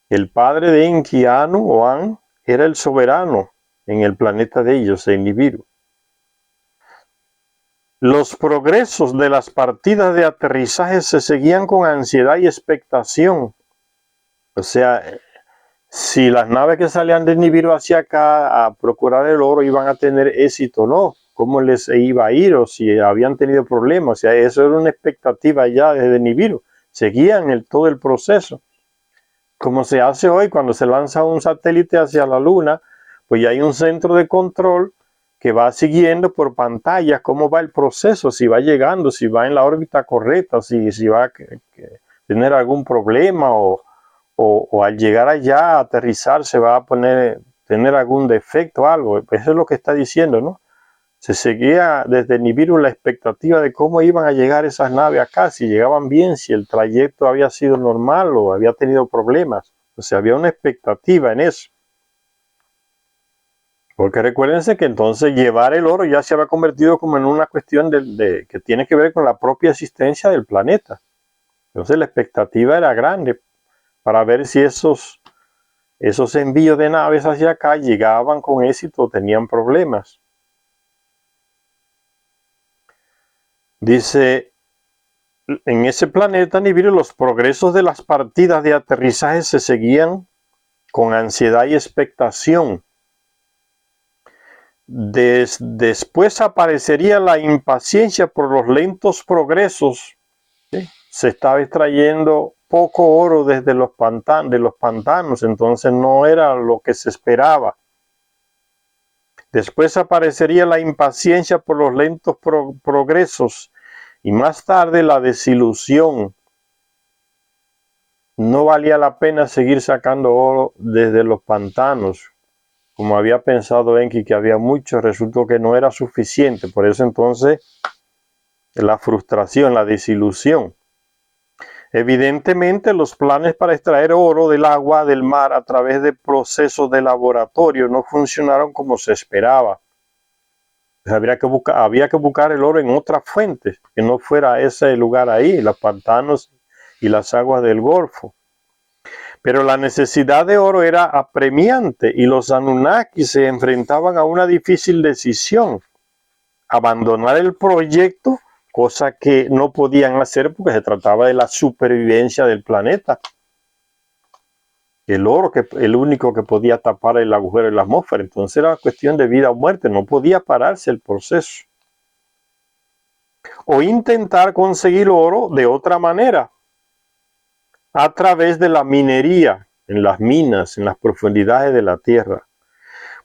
El padre de Enki, Anu o An, era el soberano en el planeta de ellos, en Nibiru. Los progresos de las partidas de aterrizaje se seguían con ansiedad y expectación. O sea, si las naves que salían de Nibiru hacia acá a procurar el oro iban a tener éxito o no, cómo les iba a ir o si habían tenido problemas. O sea, eso era una expectativa ya desde Nibiru. Seguían todo el proceso. Como se hace hoy cuando se lanza un satélite hacia la Luna, pues ya hay un centro de control que va siguiendo por pantallas cómo va el proceso, si va llegando, si va en la órbita correcta, si va a tener algún problema o al llegar allá a aterrizar se va a tener algún defecto o algo. Eso es lo que está diciendo, ¿no? Se seguía desde Nibiru la expectativa de cómo iban a llegar esas naves acá, si llegaban bien, si el trayecto había sido normal o había tenido problemas. O sea, había una expectativa en eso. Porque recuérdense que entonces llevar el oro ya se había convertido como en una cuestión que tiene que ver con la propia existencia del planeta. Entonces la expectativa era grande para ver si esos envíos de naves hacia acá llegaban con éxito o tenían problemas. Dice, en ese planeta Nibiru los progresos de las partidas de aterrizaje se seguían con ansiedad y expectación. Después aparecería la impaciencia por los lentos progresos. ¿Sí? Se estaba extrayendo poco oro desde los pantanos, entonces no era lo que se esperaba. Después aparecería la impaciencia por los lentos progresos y más tarde la desilusión. No valía la pena seguir sacando oro desde los pantanos, como había pensado Enki que había mucho, resultó que no era suficiente. Por eso entonces la frustración, la desilusión. Evidentemente, los planes para extraer oro del agua del mar a través de procesos de laboratorio no funcionaron como se esperaba. Pues había que buscar el oro en otras fuentes, que no fuera ese lugar ahí, los pantanos y las aguas del Golfo. Pero la necesidad de oro era apremiante y los Anunnaki se enfrentaban a una difícil decisión: abandonar el proyecto, cosa que no podían hacer porque se trataba de la supervivencia del planeta. El oro, el único que podía tapar el agujero de la atmósfera. Entonces era cuestión de vida o muerte, no podía pararse el proceso. O intentar conseguir oro de otra manera, a través de la minería, en las minas, en las profundidades de la tierra.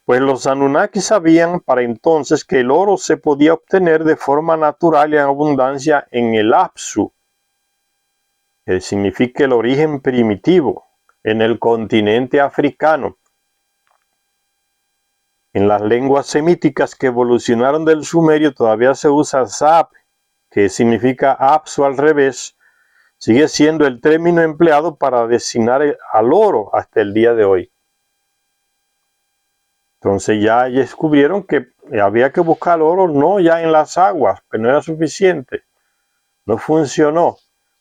Pues los Anunnaki sabían para entonces que el oro se podía obtener de forma natural y en abundancia en el Apsu, que significa el origen primitivo, en el continente africano. En las lenguas semíticas que evolucionaron del sumerio todavía se usa Zap, que significa Apsu al revés. Sigue siendo el término empleado para designar al oro hasta el día de hoy. Entonces ya descubrieron que había que buscar oro no ya en las aguas, que no era suficiente. No funcionó.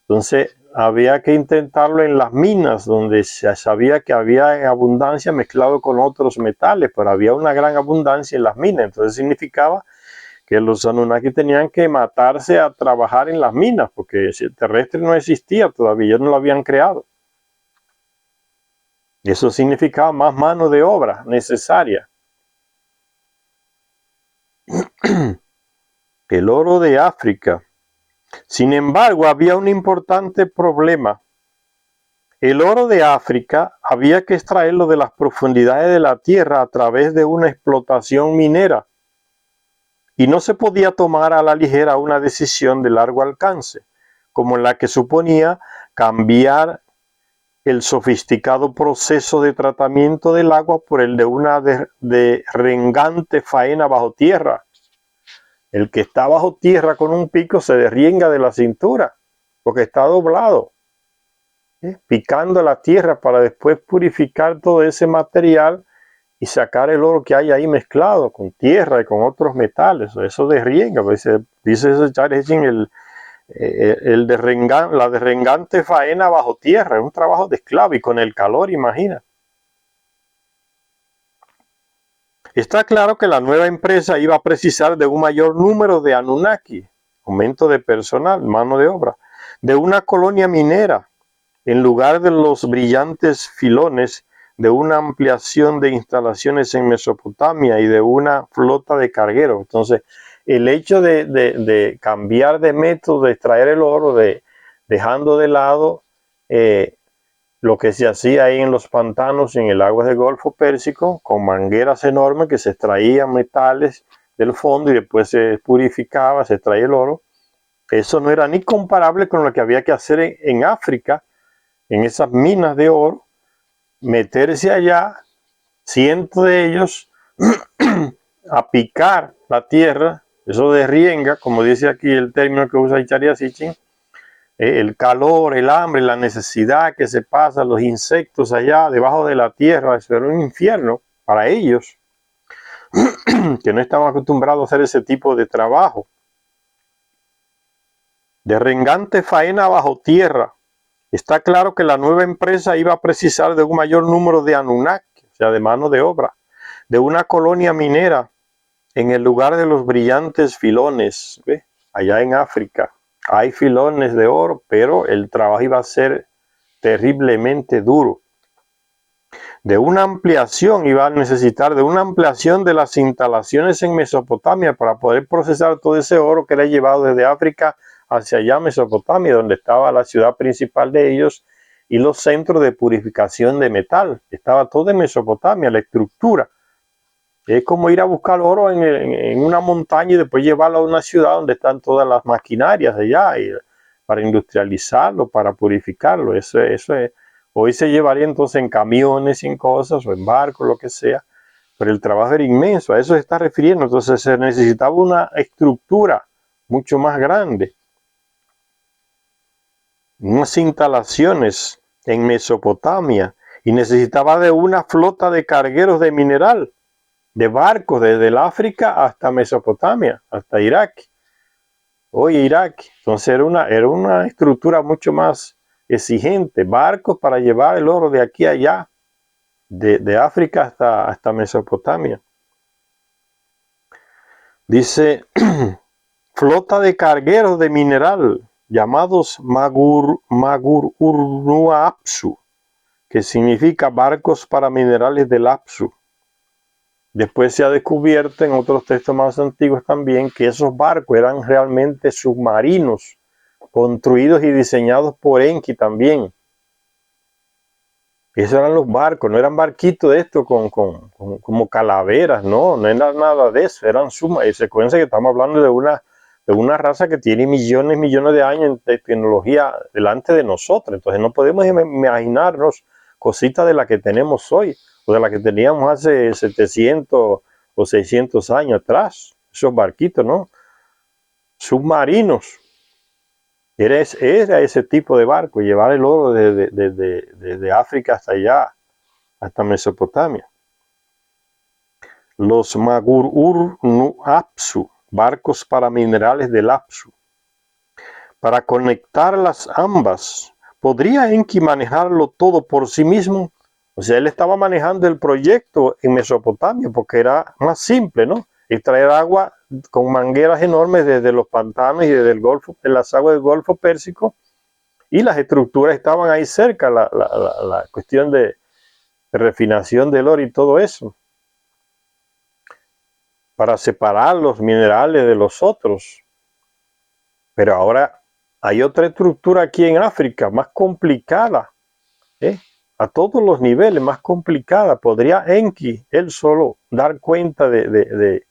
Entonces había que intentarlo en las minas, donde se sabía que había abundancia mezclado con otros metales, pero había una gran abundancia en las minas. Entonces significaba que los Anunnaki tenían que matarse a trabajar en las minas, porque el terrestre no existía todavía, no lo habían creado. Y eso significaba más mano de obra necesaria. El oro de África. Sin embargo, había un importante problema. El oro de África había que extraerlo de las profundidades de la tierra a través de una explotación minera. Y no se podía tomar a la ligera una decisión de largo alcance, como la que suponía cambiar el sofisticado proceso de tratamiento del agua por el de una derrengante faena bajo tierra. El que está bajo tierra con un pico se derrienga de la cintura, porque está doblado, picando la tierra para después purificar todo ese material y sacar el oro que hay ahí mezclado con tierra y con otros metales. Eso derrienga, dice Charles Hitchens, la derrengante faena bajo tierra, es un trabajo de esclavo y con el calor, imagina. Está claro que la nueva empresa iba a precisar de un mayor número de Anunnaki, aumento de personal, mano de obra, de una colonia minera, en lugar de los brillantes filones, de una ampliación de instalaciones en Mesopotamia y de una flota de cargueros. Entonces, el hecho de cambiar de método de extraer el oro, dejando de lado lo que se hacía ahí en los pantanos, en el agua del Golfo Pérsico, con mangueras enormes que se extraían metales del fondo y después se purificaba, se extraía el oro. Eso no era ni comparable con lo que había que hacer en África, en esas minas de oro, meterse allá, cientos de ellos, a picar la tierra, eso derrienga, como dice aquí el término que usa Charles Hitchens, el calor, el hambre, la necesidad que se pasa, los insectos allá debajo de la tierra, eso era un infierno para ellos, que no estaban acostumbrados a hacer ese tipo de trabajo. Derrengante faena bajo tierra. Está claro que la nueva empresa iba a precisar de un mayor número de Anunnaki, o sea, de mano de obra, de una colonia minera en el lugar de los brillantes filones, ¿ve? Allá en África. Hay filones de oro, pero el trabajo iba a ser terriblemente duro. De una ampliación, iba a necesitar de una ampliación de las instalaciones en Mesopotamia para poder procesar todo ese oro que era llevado desde África hacia allá, Mesopotamia, donde estaba la ciudad principal de ellos y los centros de purificación de metal. Estaba todo en Mesopotamia, la estructura. Es como ir a buscar oro en una montaña y después llevarlo a una ciudad donde están todas las maquinarias allá para industrializarlo, para purificarlo. Eso es. Hoy se llevaría entonces en camiones, en cosas, o en barcos, lo que sea. Pero el trabajo era inmenso, a eso se está refiriendo. Entonces se necesitaba una estructura mucho más grande. unas instalaciones en Mesopotamia y necesitaba de una flota de cargueros de mineral, de barcos desde el África hasta Mesopotamia, hasta Irak. Hoy Irak. Entonces era una estructura mucho más exigente, barcos para llevar el oro de aquí a allá, de África hasta Mesopotamia. Dice, flota de cargueros de mineral, llamados Magururnuapsu, que significa barcos para minerales del Apsu. Después se ha descubierto en otros textos más antiguos también que esos barcos eran realmente submarinos, construidos y diseñados por Enki también. Esos eran los barcos, no eran barquitos de esto como calaveras, no era nada de eso, eran submarinos. Se cuenta que estamos hablando de una raza que tiene millones de años de tecnología delante de nosotros. Entonces no podemos imaginarnos cositas de las que tenemos hoy o de las que teníamos hace 700 o 600 años atrás. Esos barquitos, ¿no? Submarinos. Era ese tipo de barco, llevar el oro desde África hasta allá, hasta Mesopotamia. Los Magururnuapsu, barcos para minerales del Apsu. Para conectarlas ambas, ¿podría Enki manejarlo todo por sí mismo? O sea, él estaba manejando el proyecto en Mesopotamia porque era más simple, ¿no? Extraer agua con mangueras enormes desde los pantanos y desde el Golfo, de las aguas del Golfo Pérsico, y las estructuras estaban ahí cerca, la cuestión de refinación del oro y todo eso, para separar los minerales de los otros. Pero ahora hay otra estructura aquí en África, más complicada, a todos los niveles, más complicada. ¿Podría Enki él solo dar cuenta de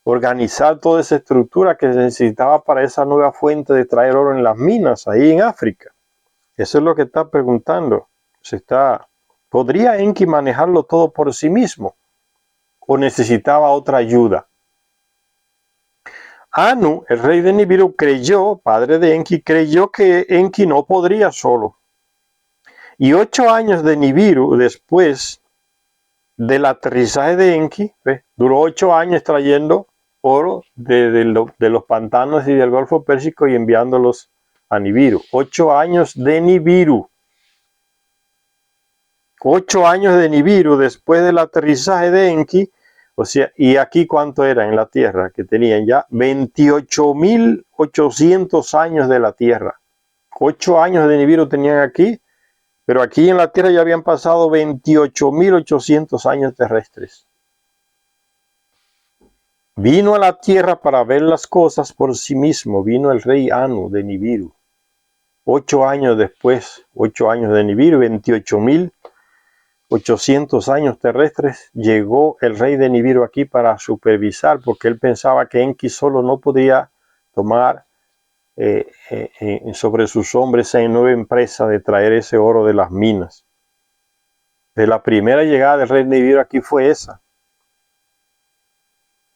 organizar toda esa estructura que se necesitaba para esa nueva fuente de traer oro en las minas ahí en África? Eso es lo que está preguntando. ¿Podría Enki manejarlo todo por sí mismo o necesitaba otra ayuda? Anu, el rey de Nibiru, padre de Enki, creyó que Enki no podría solo. Y 8 años de Nibiru después del aterrizaje de Enki, duró 8 años trayendo oro de los pantanos y del Golfo Pérsico y enviándolos a Nibiru. 8 años de Nibiru. 8 años de Nibiru después del aterrizaje de Enki. O sea, ¿y aquí cuánto era en la Tierra? Que tenían ya 28.800 años de la Tierra. 8 años de Nibiru tenían aquí, pero aquí en la Tierra ya habían pasado 28.800 años terrestres. Vino a la Tierra para ver las cosas por sí mismo. Vino el rey Anu de Nibiru. 8 años después, 8 años de Nibiru, 28.800 años terrestres, llegó el rey de Nibiru aquí para supervisar, porque él pensaba que Enki solo no podía tomar sobre sus hombres esa nueva empresa de traer ese oro de las minas. De la primera llegada del rey de Nibiru aquí fue esa.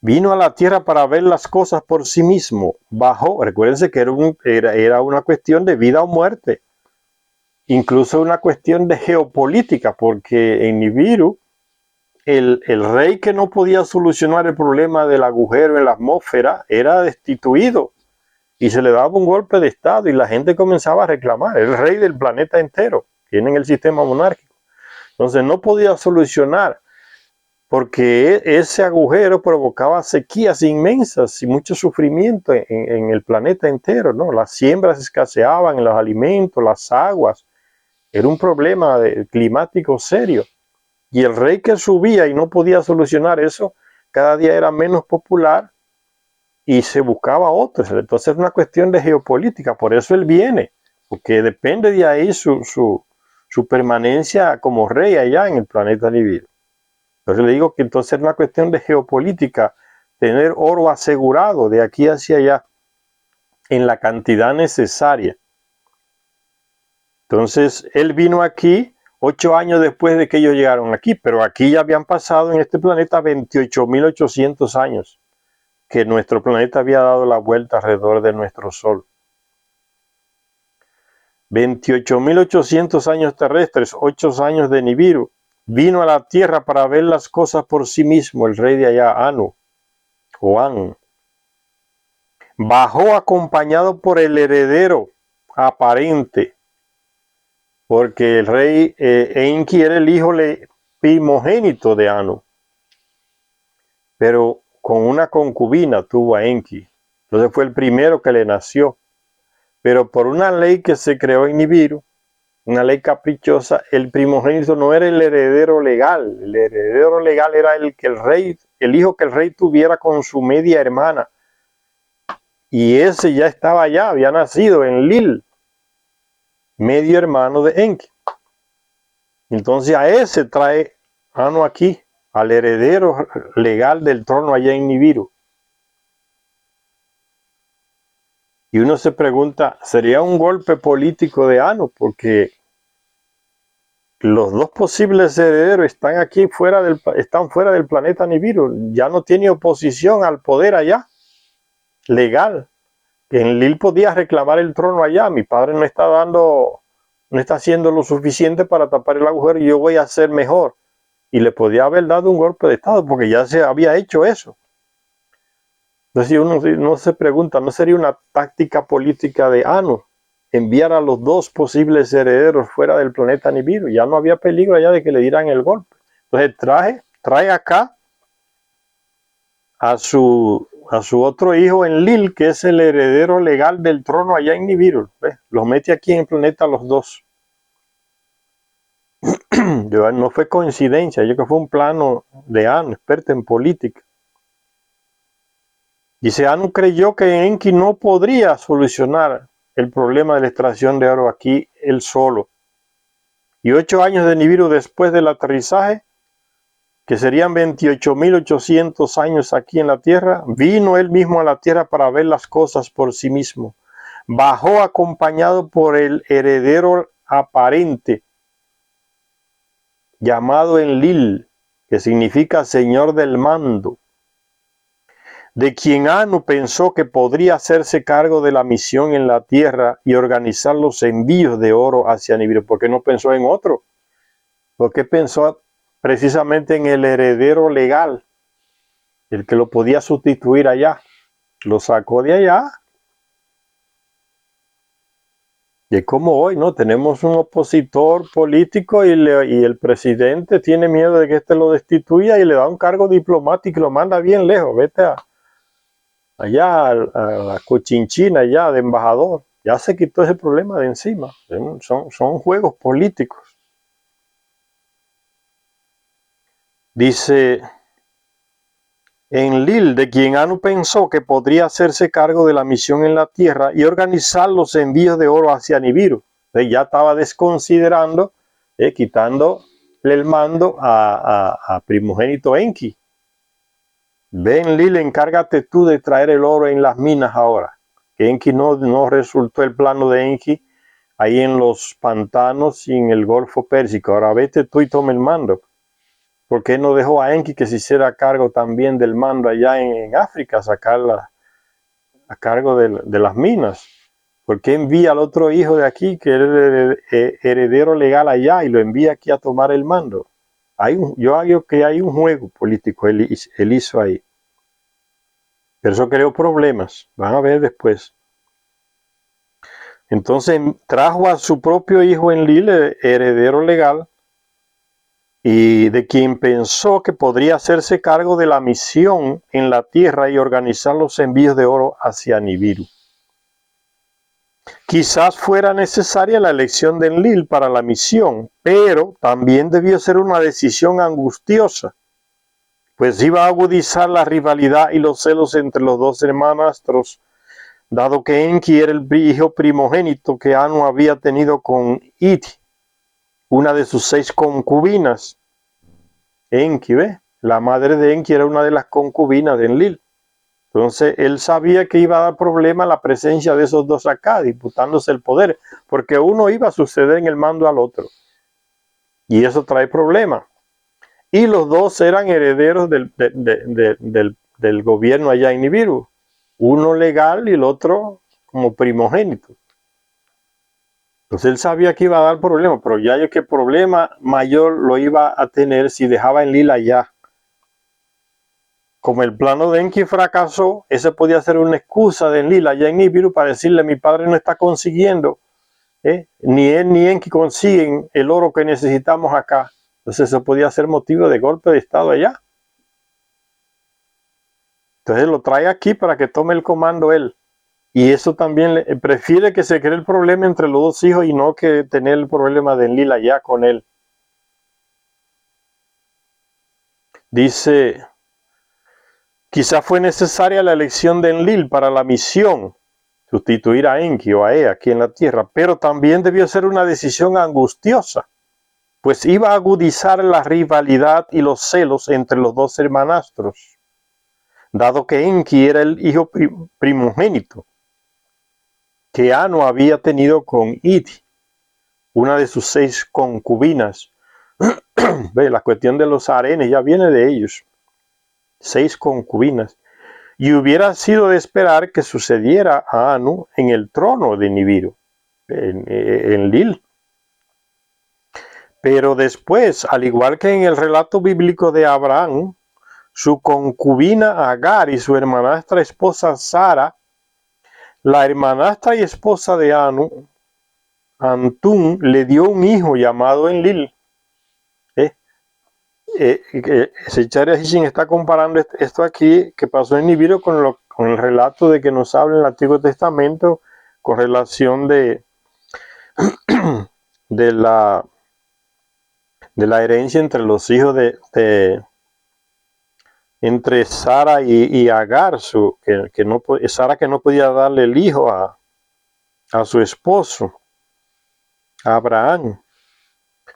Vino a la tierra para ver las cosas por sí mismo. Bajó, recuérdense que era una cuestión de vida o muerte. Incluso una cuestión de geopolítica, porque en Nibiru el rey que no podía solucionar el problema del agujero en la atmósfera era destituido y se le daba un golpe de estado y la gente comenzaba a reclamar. El rey del planeta entero, tienen el sistema monárquico. Entonces no podía solucionar porque ese agujero provocaba sequías inmensas y mucho sufrimiento en el planeta entero, ¿no? Las siembras escaseaban, los alimentos, las aguas. Era un problema climático serio. Y el rey que subía y no podía solucionar eso, cada día era menos popular y se buscaba otros. Entonces es una cuestión de geopolítica, por eso él viene, porque depende de ahí su permanencia como rey allá en el planeta Nibiru. Entonces le digo que entonces es una cuestión de geopolítica, tener oro asegurado de aquí hacia allá en la cantidad necesaria. Entonces él vino aquí 8 años después de que ellos llegaron aquí, pero aquí ya habían pasado en este planeta 28.800 años que nuestro planeta había dado la vuelta alrededor de nuestro Sol. 28.800 años terrestres, 8 años de Nibiru. Vino a la tierra para ver las cosas por sí mismo, el rey de allá, Anu, o An. Bajó acompañado por el heredero aparente, porque el rey Enki era el hijo primogénito de Anu, pero con una concubina tuvo a Enki. Entonces fue el primero que le nació. Pero por una ley que se creó en Nibiru, una ley caprichosa, el primogénito no era el heredero legal. El heredero legal era el hijo que el rey tuviera con su media hermana. Y ese ya estaba allá, había nacido en Lil, medio hermano de Enki. Entonces a ese trae Anu aquí, al heredero legal del trono allá en Nibiru. Y uno se pregunta, ¿sería un golpe político de Anu? Porque los dos posibles herederos están aquí están fuera del planeta Nibiru. Ya no tiene oposición al poder allá, legal. Enlil podía reclamar el trono allá. Mi padre no está haciendo lo suficiente para tapar el agujero y yo voy a hacer mejor. Y le podía haber dado un golpe de estado porque ya se había hecho eso. Entonces uno se pregunta, ¿no sería una táctica política de Anu enviar a los dos posibles herederos fuera del planeta Nibiru? Ya no había peligro allá de que le dieran el golpe. Entonces trae acá a su otro hijo Enlil, que es el heredero legal del trono allá en Nibiru. ¿Ves? Los mete aquí en el planeta los dos. No fue coincidencia, yo creo que fue un plano de Anu, experto en política. Dice, Anu creyó que Enki no podría solucionar el problema de la extracción de oro aquí él solo. Y 8 años de Nibiru después del aterrizaje, que serían 28.800 años aquí en la tierra, vino él mismo a la tierra para ver las cosas por sí mismo. Bajó acompañado por el heredero aparente, llamado Enlil, que significa señor del mando, de quien Anu pensó que podría hacerse cargo de la misión en la tierra y organizar los envíos de oro hacia Nibiru. ¿Por qué no pensó en otro? ¿Por qué pensó precisamente en el heredero legal, el que lo podía sustituir allá? Lo sacó de allá. Y es como hoy, ¿no? Tenemos un opositor político y el presidente tiene miedo de que éste lo destituya y le da un cargo diplomático y lo manda bien lejos. Vete allá a la Cochinchina, allá de embajador. Ya se quitó ese problema de encima. Son juegos políticos. Dice Enlil, de quien Anu pensó que podría hacerse cargo de la misión en la tierra y organizar los envíos de oro hacia Nibiru. Ya estaba desconsiderando, quitándole el mando a primogénito Enki. Ve, Enlil, encárgate tú de traer el oro en las minas ahora. Que Enki no resultó el plano de Enki ahí en los pantanos y en el Golfo Pérsico. Ahora vete tú y toma el mando. ¿Por qué no dejó a Enki que se hiciera cargo también del mando allá en África, sacarla a cargo de las minas? ¿Por qué envía al otro hijo de aquí, que era el heredero legal allá, y lo envía aquí a tomar el mando? Yo hago que hay un juego político, él hizo ahí. Pero eso creó problemas, van a ver después. Entonces trajo a su propio hijo Enlil, heredero legal, y de quien pensó que podría hacerse cargo de la misión en la tierra y organizar los envíos de oro hacia Nibiru. Quizás fuera necesaria la elección de Enlil para la misión, pero también debió ser una decisión angustiosa, pues iba a agudizar la rivalidad y los celos entre los dos hermanastros, dado que Enki era el hijo primogénito que Anu había tenido con Iti, una de sus 6 concubinas. Enki, ¿ve? La madre de Enki era una de las concubinas de Enlil. Entonces él sabía que iba a dar problema la presencia de esos dos acá, disputándose el poder, porque uno iba a suceder en el mando al otro. Y eso trae problemas. Y los dos eran herederos del gobierno allá en Nibiru. Uno legal y el otro como primogénito. Entonces él sabía que iba a dar problema, pero ya yo que problema mayor lo iba a tener si dejaba a Enlil allá. Como el plano de Enki fracasó, ese podía ser una excusa de Enlil allá en Nibiru para decirle: mi padre no está consiguiendo, ni él ni Enki consiguen el oro que necesitamos acá. Entonces eso podía ser motivo de golpe de estado allá. Entonces lo trae aquí para que tome el comando él. Y eso también prefiere que se cree el problema entre los dos hijos y no que tener el problema de Enlil allá con él. Dice: quizá fue necesaria la elección de Enlil para la misión, sustituir a Enki o a Ea aquí en la tierra, pero también debió ser una decisión angustiosa, pues iba a agudizar la rivalidad y los celos entre los dos hermanastros, dado que Enki era el hijo primogénito que Anu había tenido con Iti, una de sus 6 concubinas. Ve, la cuestión de los harenes ya viene de ellos. 6 concubinas. Y hubiera sido de esperar que sucediera a Anu en el trono de Nibiru, en Lil. Pero después, al igual que en el relato bíblico de Abraham, su concubina Agar y su hermanastra esposa Sara, la hermanastra y esposa de Anu, Antún, le dio un hijo llamado Enlil. Secharia Hishin está comparando esto aquí que pasó en Nibiru con el relato de que nos habla en el Antiguo Testamento con relación de la herencia entre los hijos entre Sara y Agar, Sara que no podía darle el hijo a su esposo, a Abraham.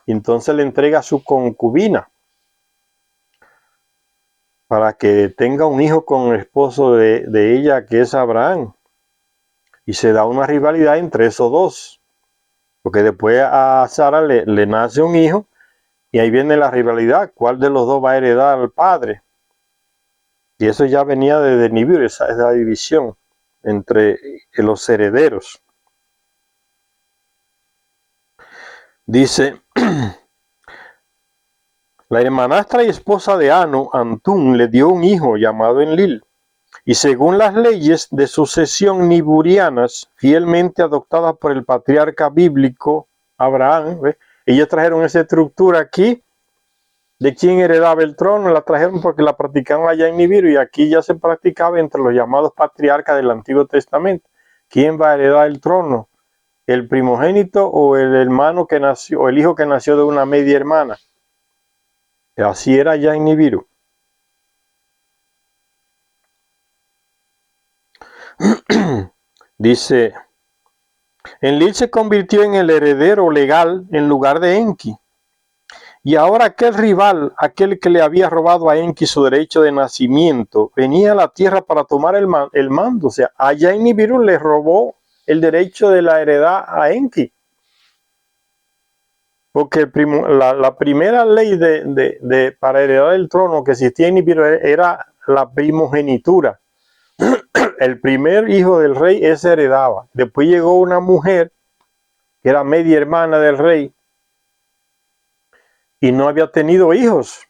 Entonces le entrega a su concubina para que tenga un hijo con el esposo de ella, que es Abraham. Y se da una rivalidad entre esos dos, porque después a Sara le nace un hijo y ahí viene la rivalidad, cuál de los dos va a heredar al padre. Y eso ya venía desde Nibiru, esa división entre los herederos. Dice: la hermanastra y esposa de Anu, Antún, le dio un hijo llamado Enlil, y según las leyes de sucesión niburianas, fielmente adoptadas por el patriarca bíblico Abraham, ellos trajeron esa estructura aquí de quién heredaba el trono, la trajeron porque la practicaban allá en Nibiru, y aquí ya se practicaba entre los llamados patriarcas del Antiguo Testamento. ¿Quién va a heredar el trono? ¿El primogénito o el hermano que nació, o el hijo que nació de una media hermana? Así era allá en Nibiru. Dice: Enlil se convirtió en el heredero legal en lugar de Enki. Y ahora aquel rival, aquel que le había robado a Enki su derecho de nacimiento, venía a la tierra para tomar el mando. O sea, allá en Nibiru le robó el derecho de la heredad a Enki. Porque la primera ley para heredar el trono que existía en Nibiru era la primogenitura. El primer hijo del rey, ese heredaba. Después llegó una mujer que era media hermana del rey y no había tenido hijos.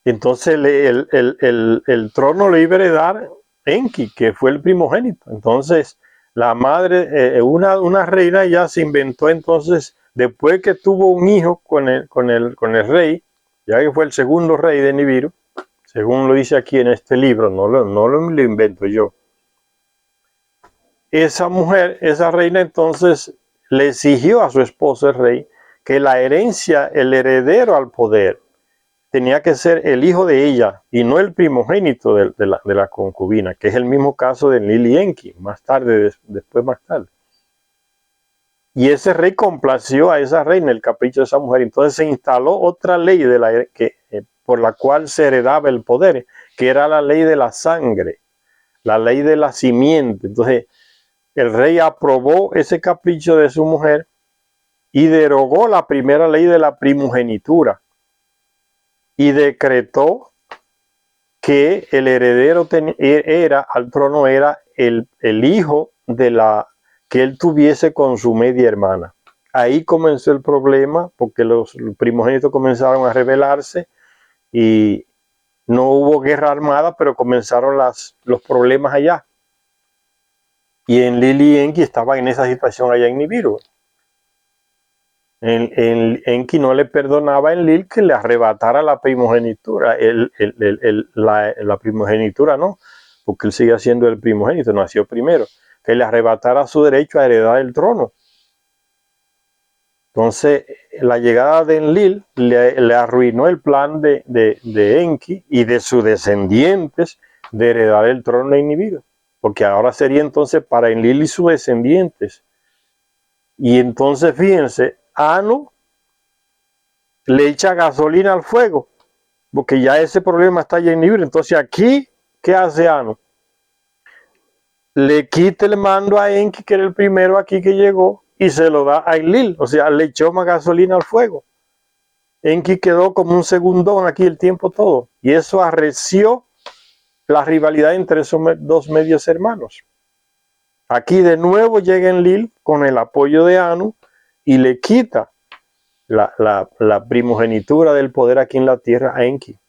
Entonces el trono le iba a heredar Enki, que fue el primogénito. Entonces la madre, una reina ya se inventó, entonces después que tuvo un hijo con el rey, ya que fue el segundo rey de Nibiru, según lo dice aquí en este libro, no lo invento yo. Esa mujer, esa reina, entonces le exigió a su esposo el rey que la herencia, el heredero al poder, tenía que ser el hijo de ella y no el primogénito de la concubina, que es el mismo caso de Enlil y Enki, más tarde. Y ese rey complació a esa reina, el capricho de esa mujer. Entonces se instaló otra ley por la cual se heredaba el poder, que era la ley de la sangre, la ley de la simiente. Entonces el rey aprobó ese capricho de su mujer y derogó la primera ley de la primogenitura y decretó que el heredero al trono era el hijo de la que él tuviese con su media hermana. Ahí comenzó el problema, porque los primogénitos comenzaron a rebelarse y no hubo guerra armada, pero comenzaron los problemas allá. Y Enlil y Enki estaban en esa situación allá en Nibiru. Enki no le perdonaba a Enlil que le arrebatara la primogenitura. La primogenitura no, porque él sigue siendo el primogénito, nació primero. Que le arrebatara su derecho a heredar el trono. Entonces, la llegada de Enlil le arruinó el plan de Enki y de sus descendientes de heredar el trono de Nibiru. Porque ahora sería entonces para Enlil y sus descendientes. Y entonces, fíjense, Anu le echa gasolina al fuego, porque ya ese problema está ya en Nibiru. Entonces aquí, ¿qué hace Anu? Le quita el mando a Enki, que era el primero aquí que llegó, y se lo da a Enlil, o sea, le echó más gasolina al fuego. Enki quedó como un segundón aquí el tiempo todo, y eso arreció la rivalidad entre esos dos medios hermanos. Aquí de nuevo llega Enlil con el apoyo de Anu y le quita la primogenitura del poder aquí en la tierra a Enki.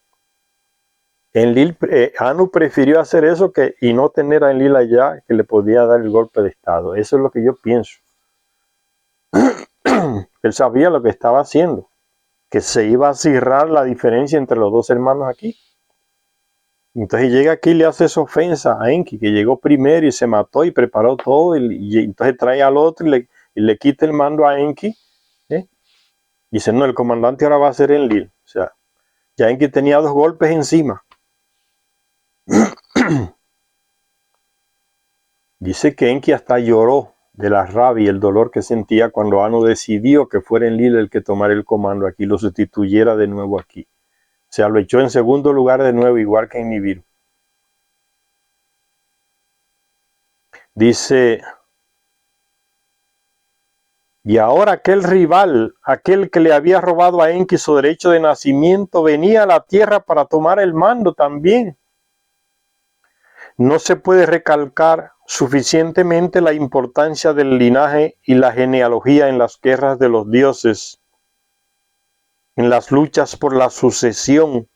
Anu prefirió hacer eso y no tener a Enlil allá, que le podía dar el golpe de estado. Eso es lo que yo pienso. Él sabía lo que estaba haciendo, que se iba a cerrar la diferencia entre los dos hermanos aquí. Entonces llega aquí y le hace esa ofensa a Enki, que llegó primero y se mató y preparó todo, y entonces trae al otro y le quita el mando a Enki. Dice, no, el comandante ahora va a ser Enlil. O sea, ya Enki tenía 2 golpes encima. Dice que Enki hasta lloró de la rabia y el dolor que sentía cuando Anu decidió que fuera Enlil el que tomara el comando aquí, lo sustituyera de nuevo aquí. O sea, lo echó en segundo lugar de nuevo, igual que en Nibiru. Dice, y ahora aquel rival, aquel que le había robado a Enki su derecho de nacimiento, venía a la tierra para tomar el mando también. No se puede recalcar suficientemente la importancia del linaje y la genealogía en las guerras de los dioses, en las luchas por la sucesión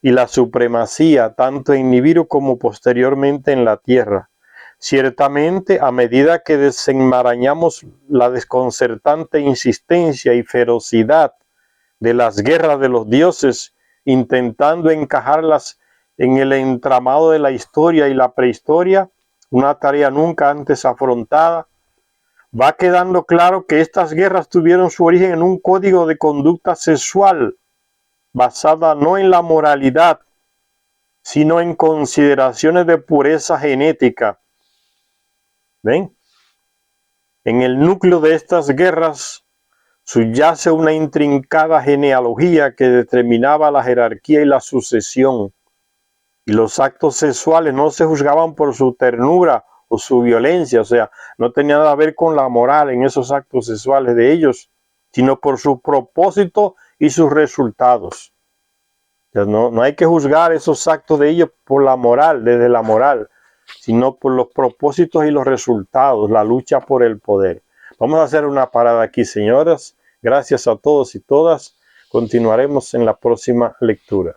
y la supremacía, tanto en Nibiru como posteriormente en la tierra. Ciertamente, a medida que desenmarañamos la desconcertante insistencia y ferocidad de las guerras de los dioses, intentando encajarlas en el entramado de la historia y la prehistoria, una tarea nunca antes afrontada, va quedando claro que estas guerras tuvieron su origen en un código de conducta sexual basada no en la moralidad, sino en consideraciones de pureza genética. ¿Ven? En el núcleo de estas guerras subyace una intrincada genealogía que determinaba la jerarquía y la sucesión. Y los actos sexuales no se juzgaban por su ternura o su violencia, o sea, no tenía nada que ver con la moral en esos actos sexuales de ellos, sino por su propósito y sus resultados. O sea, no hay que juzgar esos actos de ellos por la moral, desde la moral, sino por los propósitos y los resultados, la lucha por el poder. Vamos a hacer una parada aquí, señoras. Gracias a todos y todas. Continuaremos en la próxima lectura.